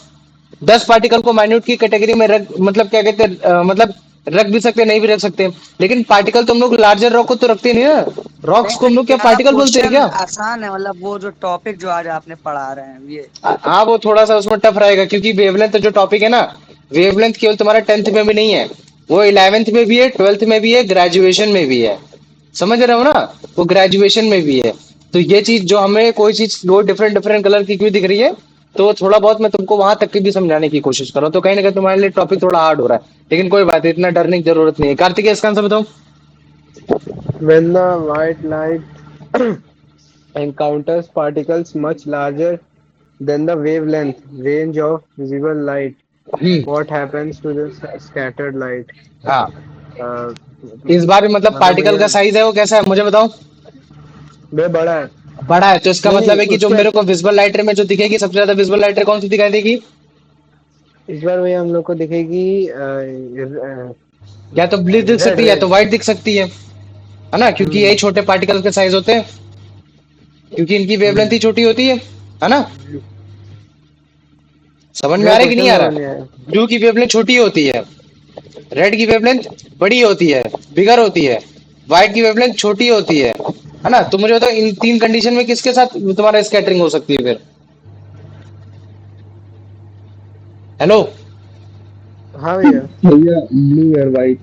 10 पार्टिकल को माइन्यूट की कैटेगरी में रख, मतलब क्या कहते हैं, मतलब रख भी सकते नहीं भी रख सकते। लेकिन पार्टिकल तुम लोग लार्जर रॉक को तो रखते नहीं ना। रॉक्स नहीं को सर, हम लोग क्या क्या पार्टिकल बोलते हैं क्वेश्चन क्या? आसान है, मतलब वो जो टॉपिक जो आज आपने पढ़ा रहे हैं ये। हाँ, वो थोड़ा सा उसमें टफ रहेगा, क्योंकि वेवलेंथ जो टॉपिक है ना, वेवलेंथ केवल तुम्हारा 10th में भी नहीं है, वो 11th में भी है, 12th में भी है, ग्रेजुएशन में भी है। समझ रहे हो ना? वो ग्रेजुएशन में भी है। तो ये चीज जो हमें कोई चीज दो डिफरेंट डिफरेंट कलर की क्यों दिख रही है, तो थोड़ा बहुत मैं तुमको वहां तक की भी समझाने की कोशिश कर रहा हूँ। तो कहीं ना कहीं तुम्हारे लिए टॉपिक थोड़ा हार्ड हो रहा है, लेकिन कोई बात नहीं, इतना डरने की जरूरत नहीं है। कार्तिक, इसका आंसर बताओ। When the white light encounters particles much larger than the wavelength range of visible light, what happens to the scattered light? हाँ, Uh, इस बार भी मतलब मतलब पार्टिकल भैया का साइज है वो कैसा है मुझे बताओ। बे बड़ा है। बड़ा है, तो इसका नहीं मतलब नहीं है कि जो उसके मेरे को विजुअल लाइट रे में जो दिखेगी, सबसे ज्यादा विजुअल लाइट रे कौन सी दिखाई देगी? इस बार भैया हम लोग को दिखेगी या तो ब्लू दिख रेड सकती है या रेड। तो व्हाइट दिख सकती है ना? क्योंकि यही छोटे पार्टिकल के साइज होते हैं, क्योंकि इनकी वेवलेंथ ही छोटी होती है ना? समझ में आ भैया रहा है कि नहीं क्वेश्चन आ समझ रहा? नहीं आया। ब्लू की वेवलेंथ छोटी होती है, रेड की वेवलेंथ बड़ी होती है, बिगर होती है, व्हाइट की वेवलेंथ छोटी होती है ना? तो मुझे बताओ, इन तीन कंडीशन में किसके साथ तुम्हारा स्कैटरिंग हो सकती है फिर? हेलो? हाँ भैया। भैया ब्लू और वाइट।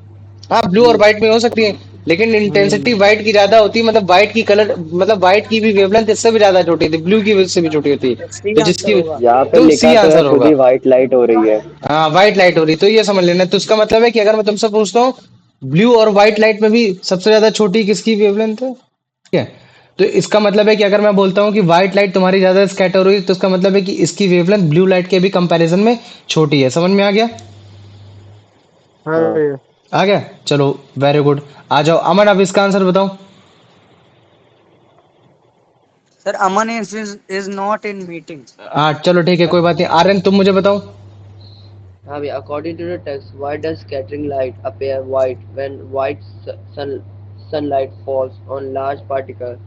हाँ, ब्लू और व्हाइट में हो सकती है, लेकिन इंटेंसिटी व्हाइट की ज्यादा होती है, मतलब व्हाइट की कलर, मतलब व्हाइट की भी वेवलेंथ इससे भी ज्यादा छोटी होती है, ब्लू की से भी छोटी होती है। तो सी तो आंसर जिसकी, होगा। यहाँ पे तो सी लिखा तो है, आंसर खुद होगा। ही व्हाइट लाइट हो रही है। हाँ, व्हाइट लाइट हो रही, तो ये समझ लेना। तो इसका मतलब है कि अगर मैं तुमसे पूछता हूँ, ब्लू और व्हाइट लाइट में भी सबसे ज्यादा छोटी किसकी वेवलेंथ है, ठीक है? तो इसका मतलब है कि अगर मैं बोलता हूँ कि व्हाइट लाइट तुम्हारी ज्यादा स्कैटर हुई, तो इसका मतलब है कि इसकी वेवलेंथ ब्लू लाइट के भी कंपैरिजन में छोटी है। समझ में आ गया? हाँ हाँ। भैया। आ गया, चलो, वेरी गुड। आ जाओ अमन, अब इसका आंसर बताओ। Sir Aman is not in meeting. हाँ चलो ठीक है, कोई बात नहीं। आर्यन, तुम मुझे बताओ। हाँ भैया, according to the text, why does scattering light appear white when sunlight falls on large particles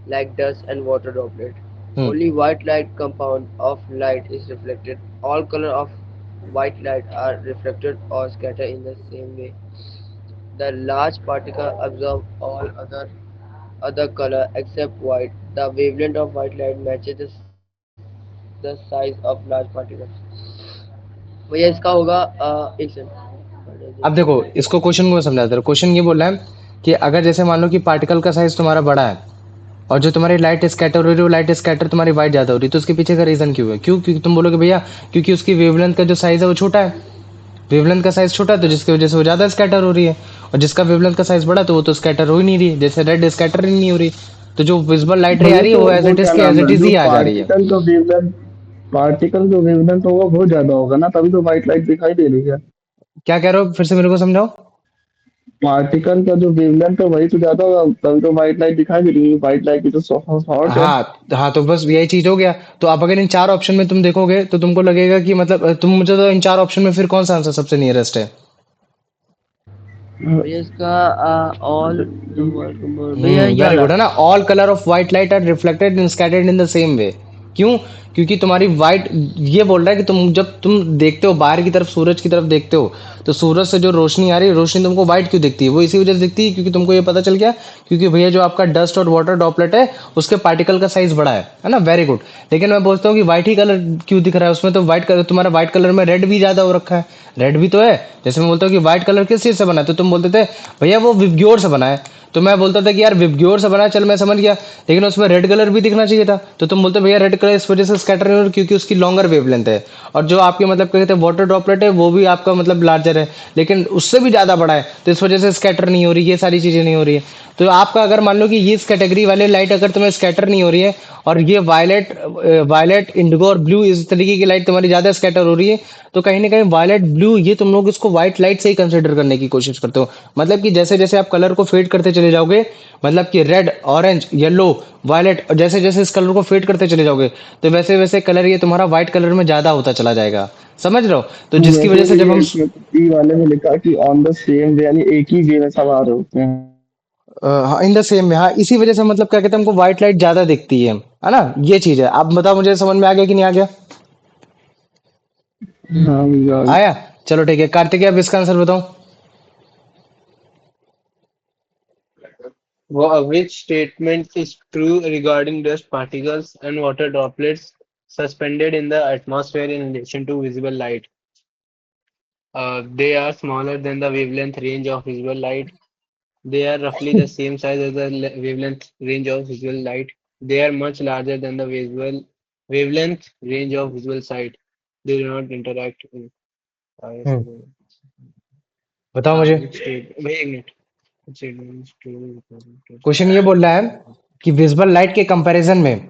like dust and water droplet? Hmm Only white light compound of light is reflected. All color of white light are reflected or scattered in the same way. The large particle absorb all other color except white. The wavelength of white light matches the size of large particles. भैया इसका होगा एक अब देखो, second. इसको question को मैं समझाता हूँ। क्वेश्चन ये बोल रहा है कि अगर जैसे मान लो कि पार्टिकल का साइज तुम्हारा बड़ा है, और जो तुम्हारी लाइट स्कैटर हो रही है, वो लाइट स्कैटर तुम्हारी वाइट ज्यादा हो रही है, तो उसके पीछे का रीजन क्यों है? क्यों? क्योंकि तुम बोलोगे भैया क्योंकि उसकी वेवलेंथ का जो साइज है वो छोटा है। वेवलेंथ का साइज छोटा है, तो जिसकी वजह से वो ज्यादा स्कैटर हो रही है। और जिसका वेवलेंथ का साइज बड़ा, तो वो तो स्कैटर हो ही नहीं रही, जैसे रेड स्कैटर ही नहीं हो रही। तो जो विजिबल लाइट रे आ भैया रही है तो वो एज वो इट इज क्या की एज नाम इट है, इज जो ही आ जा रही है। पार्टिकल जो वेवलेंथ होगा बहुत ज्यादा होगा ना, तभी तो व्हाइट लाइट दिखाई दे रही है। क्या कह रहे हो, फिर से मेरे को समझाओ। पार्टिकल का जो वेवलेंथ है वही तो ज्यादा होगा, तभी तो व्हाइट लाइट दिखाई दे रही है। व्हाइट लाइट की तो शॉर्ट है। हाँ हाँ, तो बस यही चीज हो गया। तो आप अगर इन चार ऑप्शन में तुम देखोगे तो तुमको लगेगा कि मतलब तुम मुझे तो इन चार ऑप्शन में फिर कौन सा आंसर सबसे नियरेस्ट है? भैया इसका ऑल भैया ये वेरी वाला। गुड, है ना? All colour of white light are reflected and scattered in the same way. क्यों? क्योंकि तुम्हारी व्हाइट, ये बोल रहा है कि तुम जब तुम देखते हो बाहर की तरफ, सूरज की तरफ देखते हो, तो सूरज से जो रोशनी आ रही है, रोशनी तुमको व्हाइट क्यों दिखती है? वो इसी वजह से दिखती है क्योंकि तुमको ये पता चल गया, क्योंकि भैया जो आपका डस्ट और वाटर ड्रॉपलेट है, उसके पार्टिकल का साइज बड़ा है ना? Very good. लेकिन मैं बोलता हूँ कि व्हाइट ही कलर क्यों दिख रहा है उसमें? तो व्हाइट कलर, तुम्हारा व्हाइट कलर में रेड भी ज्यादा हो रखा है, रेड भी तो है। जैसे मैं बोलता हूँ कि व्हाइट कलर किस चीज से बना है, तो तुम बोलते थे भैया वो विबग्योर से बना है। तो मैं बोलता था कि यार विबग्योर से बना है, चल मैं समझ गया, लेकिन उसमें रेड कलर भी दिखना चाहिए था। तो तुम बोलते भैया रेड कलर इस वजह से स्कैटर नहीं हो रहा क्योंकि उसकी लॉन्गर वेवलेंथ है, और जो आपके मतलब क्या कहते हैं वाटर ड्रॉपलेट है वो भी आपका मतलब लार्जर है, लेकिन उससे भी ज्यादा बड़ा है, तो इस वजह से स्कैटर नहीं हो रही, ये सारी चीजें नहीं हो रही है। तो आपका अगर मान लो कि ये इस कैटेगरी वाले लाइट अगर तुम्हें स्कैटर नहीं हो रही है, और ये वायलेट वायलेट इंडिगो और ब्लू इस तरीके की लाइट तुम्हारी ज्यादा स्कैटर हो रही है, तो कहीं ना कहीं वायलेट ब्लू ये तुम लोग इसको व्हाइट लाइट से ही कंसिडर करने की कोशिश करते हो। मतलब कि जैसे जैसे आप कलर को फेड करते चले जाओगे, मतलब कि रेड ऑरेंज येलो वायलेट, जैसे जैसे इस कलर को फेड करते चले जाओगे, तो वैसे वैसे कलर ये तुम्हारा व्हाइट कलर में ज्यादा होता चला जाएगा। समझ रहे हो? तो जिसकी वैसे वजह से भी जब ये हम इसमें सी वाले में लिखा कि ऑन द सेम वे, यानी एक ही वे में सवार होते हैं। हाँ इन द सेम में, हाँ इसी वजह से मतलब क्या कहते हैं हमको व्हाइट लाइट ज्यादा दिखती है ना, ये चीज है। आप बताओ मुझे समझ में आ गया कि नहीं आ गया? हाँ भैया। आया? चलो ठीक है, कार्तिक आप इसका आंसर बताओ। Which statement is true regarding dust particles and water droplets suspended in the atmosphere in relation to visible light? They are smaller than the wavelength range of visible light. They are roughly the same size as the wavelength range of visible light. They are much larger than the visual wavelength range of visible sight. They do not interact with हम्म, बताओ मुझे। which state? Wait a minute. Which statement is true regarding dust question ये बोल रहा है कि visible light के comparison में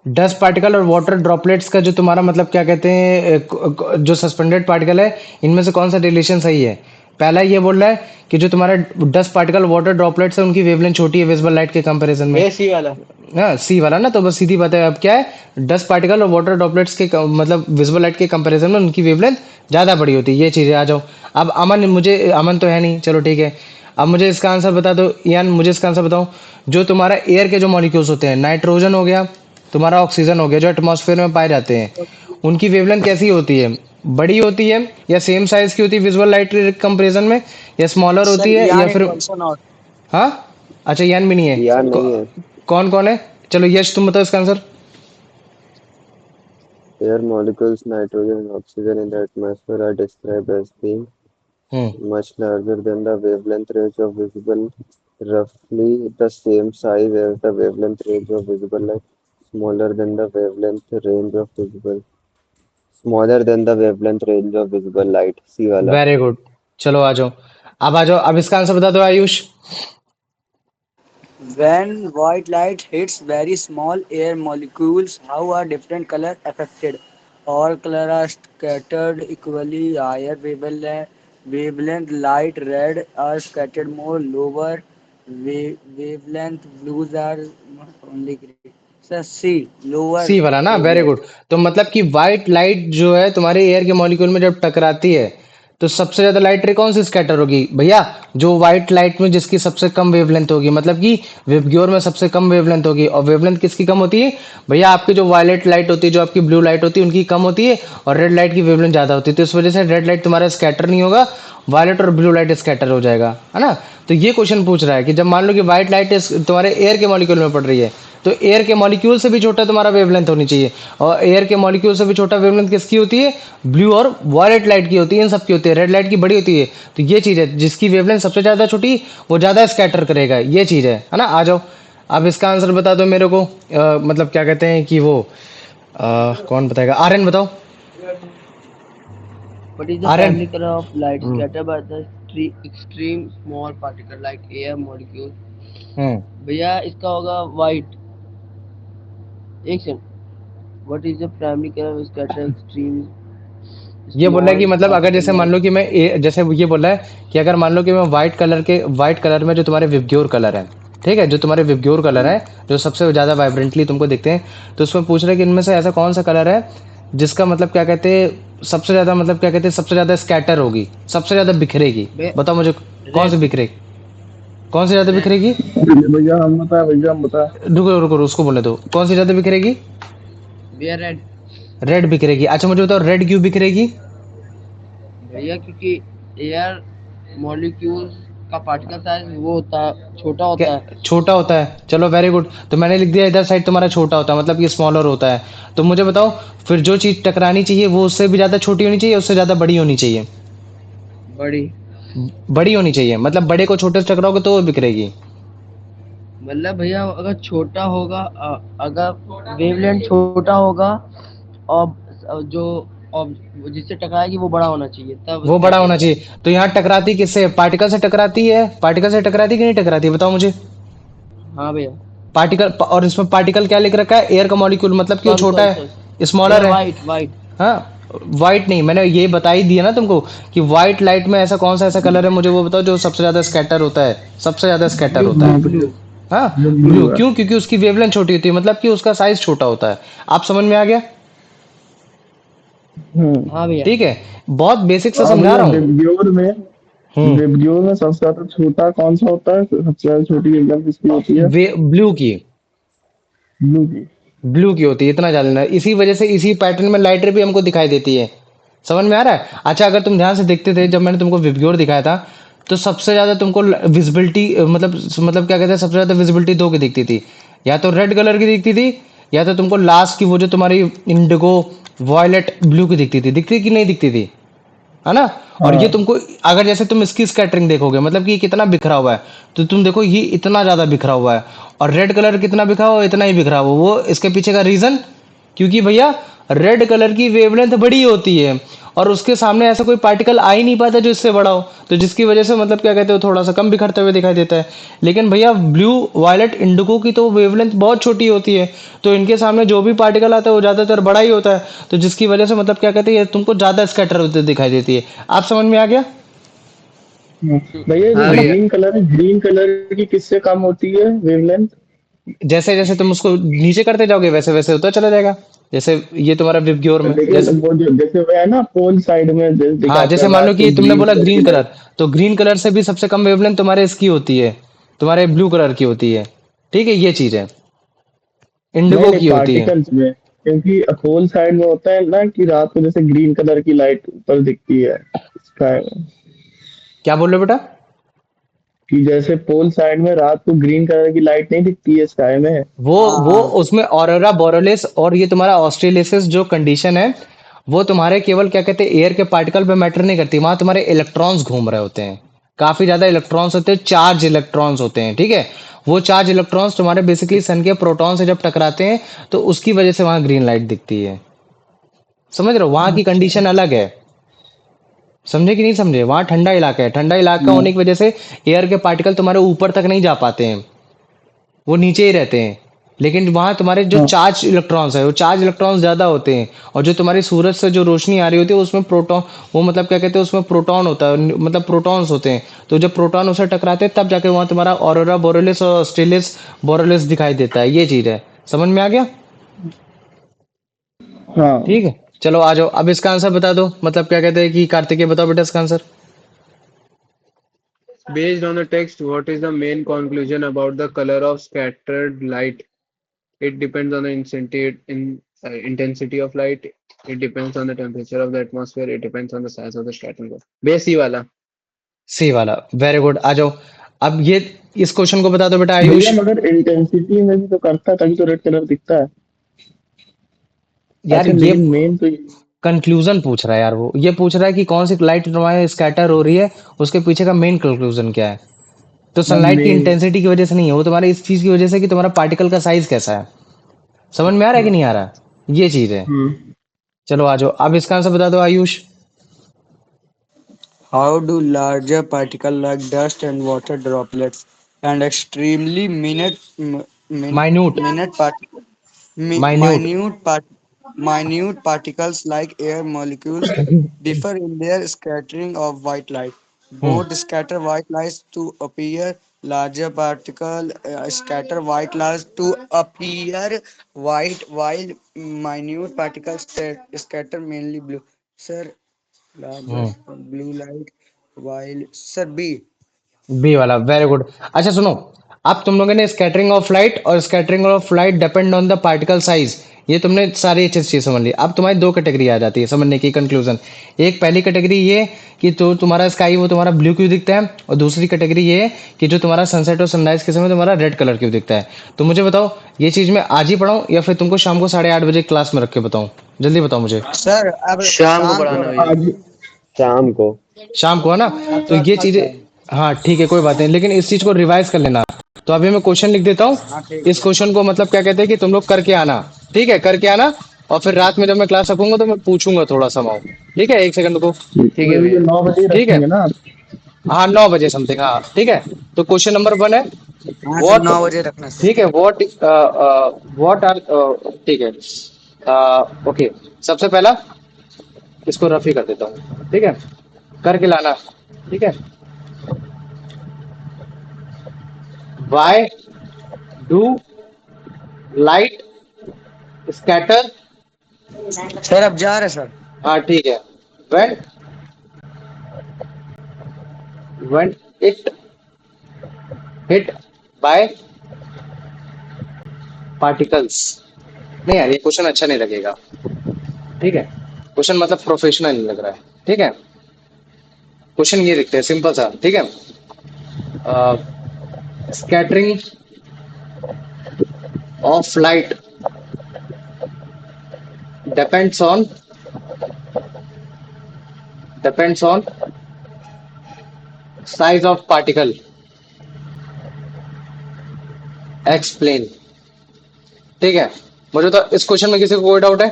dust particle और वाटर ड्रॉपलेट्स का जो तुम्हारा मतलब क्या कहते हैं जो सस्पेंडेड पार्टिकल है, इनमें से कौन सा रिलेशन सही है? पहला ये बोल रहा है कि जो तुम्हारा डस्ट पार्टिकल वाटर ड्रॉपलेट्स है उनकी वेवलेंथ छोटी है विजिबल लाइट के कंपैरिजन में। सी वाला हाँ सी वाला ना, तो बस सीधी बात है। अब क्या है, डस्ट पार्टिकल और वाटर ड्रॉपलेट्स के मतलब विजिबल लाइट के कंपैरिजन में उनकी वेवलेंथ ज्यादा बड़ी होती है, ये चीजें आ जाओ। अब अमन, मुझे अमन तो है नहीं, चलो ठीक है, अब मुझे इसका आंसर बता दो। यान मुझे इसका आंसर बताओ। जो तुम्हारा एयर के जो मॉलिक्यूल्स होते हैं, नाइट्रोजन हो गया, तुम्हारा ऑक्सीजन हो गया, जो एटमॉस्फेयर में पाए जाते हैं, उनकी वेवलेंथ कैसी होती है? बड़ी होती है या सेम साइज की होती है विजुअल लाइट के कंपैरिजन में, या स्मॉलर सर होती है, या यान इज फिर ऑल्सो नॉट। हाँ? अच्छा यान भी नहीं है। यार नहीं है। कौन कौन है? चलो यश तुम बताओ इसका answer. Air molecules, nitrogen and oxygen in the atmosphere are described as being hmm much larger than the wavelength range of visible, roughly the same size as the wavelength range of visible light, smaller than the wavelength range of visible, smaller than the wavelength range of visible light. C वाला। Very good. चलो आ जाओ, अब आ जाओ, अब इसका answer बता दो Ayush. When white light hits very small air molecules, how are different colors affected? All colors are scattered equally. Higher wavelength light red are scattered more. Lower wavelength blues are only grey. So C, lower सी वाला ना, very wavelength. Good. तो मतलब कि white light जो है तुम्हारे air के molecule में जब टकराती है, तो सबसे ज्यादा लाइट रे कौन सी स्कैटर होगी भैया? जो व्हाइट लाइट में जिसकी सबसे कम वेवलेंथ होगी, मतलब कि विबग्योर में सबसे कम वेवलेंथ होगी। और वेवलेंथ किसकी कम होती है भैया? आपकी जो वायलेट लाइट होती है, जो आपकी ब्लू लाइट होती है, उनकी कम होती है, और रेड लाइट की वेवलेंथ ज्यादा होती है। तो इस वजह से रेड लाइट तुम्हारा स्कैटर नहीं होगा, वायलेट और ब्लू लाइट स्कैटर हो जाएगा, है ना? तो ये क्वेश्चन पूछ रहा है कि जब मान लो कि व्हाइट लाइट तुम्हारे एयर के मॉलिक्यूल में पड़ रही है, तो एयर के मॉलिक्यूल से भी छोटा तुम्हारा वेवलेंथ होनी चाहिए, और एयर के मॉलिक्यूल से भी छोटा वेवलेंथ किसकी होती है? ब्लू और वायलेट लाइट की होती है, इन सब की होती है। रेड लाइट की बड़ी होती है। तो ये चीज है, जिसकी वेवलेंथ सबसे ज्यादा छोटी वो ज्यादा स्कैटर करेगा, ये चीज है ना? आ जाओ, अब इसका आंसर बता दो मेरे को। मतलब क्या कहते हैं कि वो कौन बताएगा? आर्यन बताओ। What is the Aryan. primary color of light scattered by the extreme small particle like air molecule? हम्म भैया इसका होगा white. एक second. What is the primary color of scatter extreme ये बोल रहा है कि small मतलब अगर particle जैसे मान like? लो कि जैसे ये बोल रहा है कि अगर मान लो कि मैं व्हाइट कलर में जो तुम्हारे विबग्योर कलर है, ठीक है, जो तुम्हारे विबग्योर कलर है, जो सबसे ज्यादा वाइब्रेंटली तुमको दिखते हैं, तो उसमें पूछ रहे हैं कि इनमें से ऐसा कौन सा कलर है जिसका मतलब क्या कहते हैं सबसे ज्यादा, मतलब क्या कहते हैं सबसे ज्यादा स्कैटर होगी, सबसे ज्यादा बिखरेगी। बताओ मुझे कौन सी रेड. बिखरेगी, कौन सी ज्यादा रेड. बिखरेगी? भैया हम बता, भैया हम बता। रुको रुको, उसको बोलने दो, कौन सी ज्यादा बिखरेगी? भैया रेड. रेड बिखरेगी। अच्छा मुझे बताओ रेड क्यों बिखरेगी? भैया क्योंकि एयर मॉलिक्यूल्स का पार्टिकल साइज वो होता है, छोटा क्या? होता है. छोटा होता है? चलो वेरी गुड। तो मैंने लिख दिया इधर साइड तुम्हारा छोटा होता है, मतलब ये स्मॉलर होता है। तो मुझे बताओ फिर जो चीज टकरानी चाहिए वो उससे भी ज्यादा छोटी होनी चाहिए, उससे ज्यादा बड़ी होनी चाहिए? बड़ी. बड़ी होनी चाहिए, मतलब बड़े को छोटे से टकराओगे तो वो बिखरेगी। मतलब भैया अगर छोटा होगा अगर वेवलेंथ छोटा होगा और जो और जिससे टकराएगी वो बड़ा होना चाहिए तब वो बड़ा स्कैटरिंग होना होगा। चाहिए। तो यहाँ टकराती किससे? पार्टिकल से टकराती है? पार्टिकल से टकराती कि नहीं टकराती, बताओ मुझे। हाँ भैया। पार्टिकल, और इसमें पार्टिकल क्या लिख रखा है? एयर का मॉलिक्यूल, मतलब कि वो सॉरी छोटा सॉरी है, सॉरी स्मॉलर भैया, है। White white. हाँ, व्हाइट नहीं, मैंने ये बता ही दिया ना तुमको कि व्हाइट लाइट में ऐसा कौन सा ऐसा कलर है, मुझे वो बताओ जो सबसे ज्यादा स्कैटर होता है, सबसे ज्यादा स्कैटर ब्लू होता ब्लू है। हाँ तो ब्लू। हाँ, वो ब्लू। ब्लू है। क्यों? क्योंकि उसकी वेवलेंथ छोटी होती है, मतलब कि उसका साइज छोटा होता है। आप समझ में आ गया? हम्म। हाँ भैया। ठीक है, बहुत बेसिक से हाँ समझा भैया, रहा हूँ। विबग्योर में हम्म। विबग्योर में सबसे ज्यादा छोटा कौन सा होता है, सबसे ज्यादा छोटी एग्जाम किसकी होती है? वे ब्लू की, ब्लू की। ब्लू की होती है, इतना जान लेना। इसी वजह से इसी पैटर्न में लाइटर भी हमको दिखाई देती है। समझ में आ रहा है? अच्छा, अगर तुम ध्यान से देखते थे जब मैंने तुमको विबग्योर दिखाया था, तो सबसे ज्यादा तुमको विजिबिलिटी, मतलब क्या कहते हैं, सबसे ज्यादा विजिबिलिटी दो की दिखती थी। या तो रेड कलर की दिखती थी, या तो तुमको लास्ट की वो जो तुम्हारी इंडिगो वॉयलेट ब्लू की दिखती कि नहीं दिखती थी, है ना? और ये हाँ। तुमको, अगर जैसे तुम इसकी स्कैटरिंग देखोगे, मतलब कि ये कितना बिखरा हुआ है, तो तुम देखो ये इतना ज्यादा बिखरा हुआ है। और रेड कलर कितना बिखरा हुआ है, इतना ही बिखरा हुआ। वो इसके पीछे का रीजन, क्योंकि भैया रेड कलर की वेवलेंथ बड़ी होती है, और उसके सामने ऐसा कोई पार्टिकल आ ही नहीं पाता जो इससे बड़ा हो, तो जिसकी वजह से मतलब क्या कहते हो, थोड़ा सा कम बिखरते हुए दिखाई देता है। लेकिन भैया ब्लू वायलेट इंडिगो की तो वेवलेंथ बहुत छोटी होती है, तो इनके सामने जो भी पार्टिकल आता है वो ज्यादातर बड़ा ही होता है, तो जिसकी वजह से मतलब क्या कहते हैं, ये तुमको ज्यादा स्कैटर होते दिखाई देती है। आप समझ में आ गया? हाँ। भैया जो है हाँ ना? भैया। ग्रीन कलर है, ग्रीन कलर की किससे कम होती है वेवलेंथ? जैसे जैसे तुम उसको नीचे करते जाओगे वैसे वैसे होता चला जाएगा। जैसे ये तुम्हारा विवग्योर में लेकिन जैसे, वो जो जैसे वो है ना, पोल साइड में जैसे हाँ, दिखाते जैसे हैं मान लो रात को कि तुमने ग्रीन बोला कलर की ग्रीन कलर, लाइट। तो ग्रीन कलर से भी सबसे कम वेवलेंथ तुम्हारे इसकी होती है, तुम्हारे ब्लू कलर की होती है। ठीक है, ये चीज है, नहीं इंडिगो नहीं, की होती है। पार्टिकल्स में, क्योंकि पोल साइड में होता है ना कि रात को जैसे ग्रीन कलर की लाइट ऊपर दिखती है स्काई में। क्या बोल रहे हो बेटा? कि जैसे पोल साइड में रात को ग्रीन कलर की लाइट नहीं दिखती है स्काई में। वो उसमें ऑरोरा बोरेलिस और ये तुम्हारा ऑस्ट्रेलिसिस जो कंडीशन है, वो तुम्हारे केवल क्या कहते हैं एयर के पार्टिकल पे मैटर नहीं करती, वहां तुम्हारे इलेक्ट्रॉन्स घूम रहे होते हैं। काफी ज्यादा इलेक्ट्रॉन्स होते हैं, चार्ज इलेक्ट्रॉन्स होते हैं, ठीक है। वो चार्ज इलेक्ट्रॉन्स तुम्हारे बेसिकली सन के प्रोटॉन से जब टकराते हैं, तो उसकी वजह से वहां ग्रीन लाइट दिखती है। समझ रहे हो? वहां की अच्छा। कंडीशन अलग है। समझे कि नहीं समझे? वहां ठंडा इलाका है, ठंडा इलाका हाँ। होने की वजह से एयर के पार्टिकल तुम्हारे ऊपर तक नहीं जा पाते हैं, वो नीचे ही रहते हैं। लेकिन वहां तुम्हारे जो हाँ। चार्ज इलेक्ट्रॉन्स है, वो चार्ज इलेक्ट्रॉन्स ज्यादा होते हैं। और जो तुम्हारी सूरज से जो रोशनी आ रही होती है उसमें प्रोटॉन, वो मतलब क्या कहते हैं, उसमें प्रोटॉन होता है, मतलब प्रोटॉन्स होते हैं। तो जब प्रोटॉन उसे टकराते हैं तब जाके वहां तुम्हारा ऑरोरा बोरेलिस और ऑस्ट्रेलिस बोरेलिस दिखाई देता है। ये चीज है, समझ में आ गया? हाँ। ठीक है, चलो आ जाओ, अब इसका आंसर बता दो, मतलब क्या कहते हैं कि कार्तिकेय बताओ बेटा इसका answer. Based on the text, what is the main conclusion about the color of scattered light? It depends on the intensity of light. It depends on the temperature of the atmosphere. It depends on the size of the scattering line. Base E वाला। सी वाला, very good, आ जाओ। अब ये, इस question को बता दो बेटा भैया आयुष। मगर इंटेंसिटी में भी तो करता है, तभी तो रेड कलर दिखता है। यार अच्छा, ये लेकिन मेन तो कंक्लूजन पूछ रहा है यार, वो ये पूछ रहा है कि कौन सी लाइट तुम्हारे स्कैटर हो रही है, उसके पीछे का मेन कंक्लूजन क्या है। तो सनलाइट की मेन। इंटेंसिटी की वजह से नहीं है, वो तुम्हारे इस चीज की वजह से कि तुम्हारा पार्टिकल का साइज कैसा है। समझ में आ रहा है कि नहीं आ रहा? ये चीज है। हम्म। चलो आ जाओ, अब इसका आंसर बता दो Ayush. How do larger particles like dust and water droplets and extremely minute, minute particles minute. minute minute particles like air molecules differ in their scattering of white light. Hmm. Both scatter white light to appear larger particle scatter white light to appear white while minute particles scatter mainly blue. Sir, हम्म। largest blue light while sir B. B वाला, very good. अच्छा सुनो, अब तुम लोगों ने scattering of light और scattering of light depend on the particle size, ये तुमने सारी चीज समझ ली। अब तुम्हारी दो कैटेगरी आ जाती है समझने की, कंक्लूजन। एक पहली कैटेगरी ये कि तो तुम्हारा स्काई वो तुम्हारा ब्लू क्यों दिखता है, और दूसरी कैटेगरी ये है कि जो तुम्हारा सनसेट और सनराइज के समय तुम्हारा रेड कलर क्यों दिखता है। तो मुझे बताओ, ये चीज मैं आज ही पढ़ाऊं या फिर तुमको शाम को 8:30 बजे क्लास में रख के बताऊं? जल्दी बताओ मुझे। सर अब शाम को शाम को पढ़ाना भैया। आज। शाम को। शाम को, है ना? अब तो थोड़ा ये थक चीजें, गए। हाँ ठीक है, कोई बात नहीं, लेकिन इस चीज को रिवाइज कर लेना। तो अभी मैं क्वेश्चन लिख देता हूँ। हाँ ठीक इस है। क्वेश्चन को मतलब क्या कहते हैं कि तुम लोग करके आना। ठीक है, करके आना। और फिर रात में जब मैं क्लास रखूंगा तो मैं पूछूंगा थोड़ा सा माओ। ठीक है, एक सेकंड को। ठीक है वही जो भैया। 9 बजे ही ठीक है, रखेंगे ना। हाँ 9 बजे समथिंग, हाँ ठीक है। तो क्वेश्चन नंबर 1 है हाँ सर, व्हाट। 9 बजे रखना सर। ठीक है, व्हाट आर, ठीक है, ओके। सबसे पहला इसको रफ ही कर देता हूँ, ठीक है, करके लाना। ठीक है, why do light scatter. Sir अब जा रहे सर। हाँ ठीक है, when when it hit by particles. नहीं यार, ये क्वेश्चन अच्छा नहीं लगेगा। ठीक है, क्वेश्चन मतलब प्रोफेशनल नहीं लग रहा है। ठीक है, क्वेश्चन ये लिखते हैं सिंपल सा। ठीक है, scattering of light depends on depends on size of particle. Explain. ठीक है, मुझे तो इस क्वेश्चन में किसी को कोई डाउट है?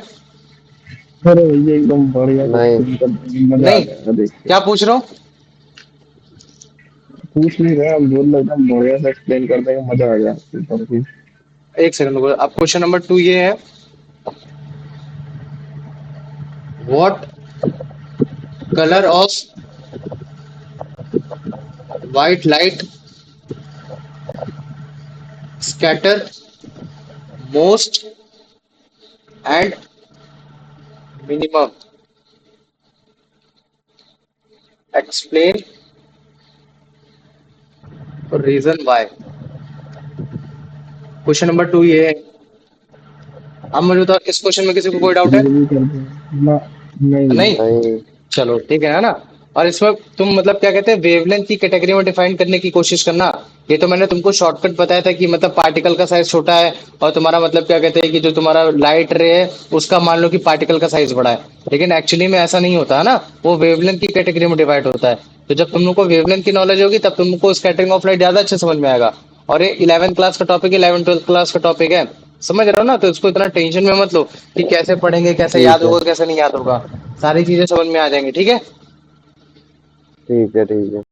अरे ये एकदम बढ़िया से नहीं। explain कर देंगे, मजा आ नहीं, जाएगा देख के। क्या पूछ रहा हूँ? पूछ नहीं रहे, हम बोल रहे एकदम बढ़िया से एक्सप्लेन कर देंगे, मजा आ जाएगा एकदम ही। एक सेकंड को। अब क्वेश्चन नंबर 2 ये है, what colour of white light scatter most and minimum. Explain reason why. Question number 2 ये है। अब मुझे तो इस क्वेश्चन में किसी को कोई डाउट है? ये भी कर देंगे ना। नहीं। नहीं, नहीं। चलो ठीक है ना। और इसमें तुम मतलब क्या कहते हैं, वेवलेंथ की कैटेगरी में डिफाइन करने की कोशिश करना। ये तो मैंने तुमको शॉर्टकट बताया था कि मतलब पार्टिकल का साइज छोटा है और तुम्हारा मतलब क्या कहते हैं कि जो तुम्हारा लाइट रे है उसका मान लो कि पार्टिकल का साइज बड़ा है। लेकिन एक्चुअली में ऐसा नहीं होता है ना, वो वेवलेंथ की कैटेगरी में डिवाइड होता है। तो जब तुम लोग को वेवलेंथ की नॉलेज होगी तब तुमको स्कैटरिंग ऑफ लाइट ज्यादा अच्छे समझ में आएगा। और ये 11th क्लास का टॉपिक है, 11th 12th क्लास का टॉपिक है। समझ रहे हो ना? तो इसको इतना टेंशन में मत लो कि कैसे पढ़ेंगे, कैसे याद ठीक है। होगा, कैसे नहीं याद होगा। सारी चीजें समझ में आ जाएंगी। ठीक है। ठीक है। ठीक है।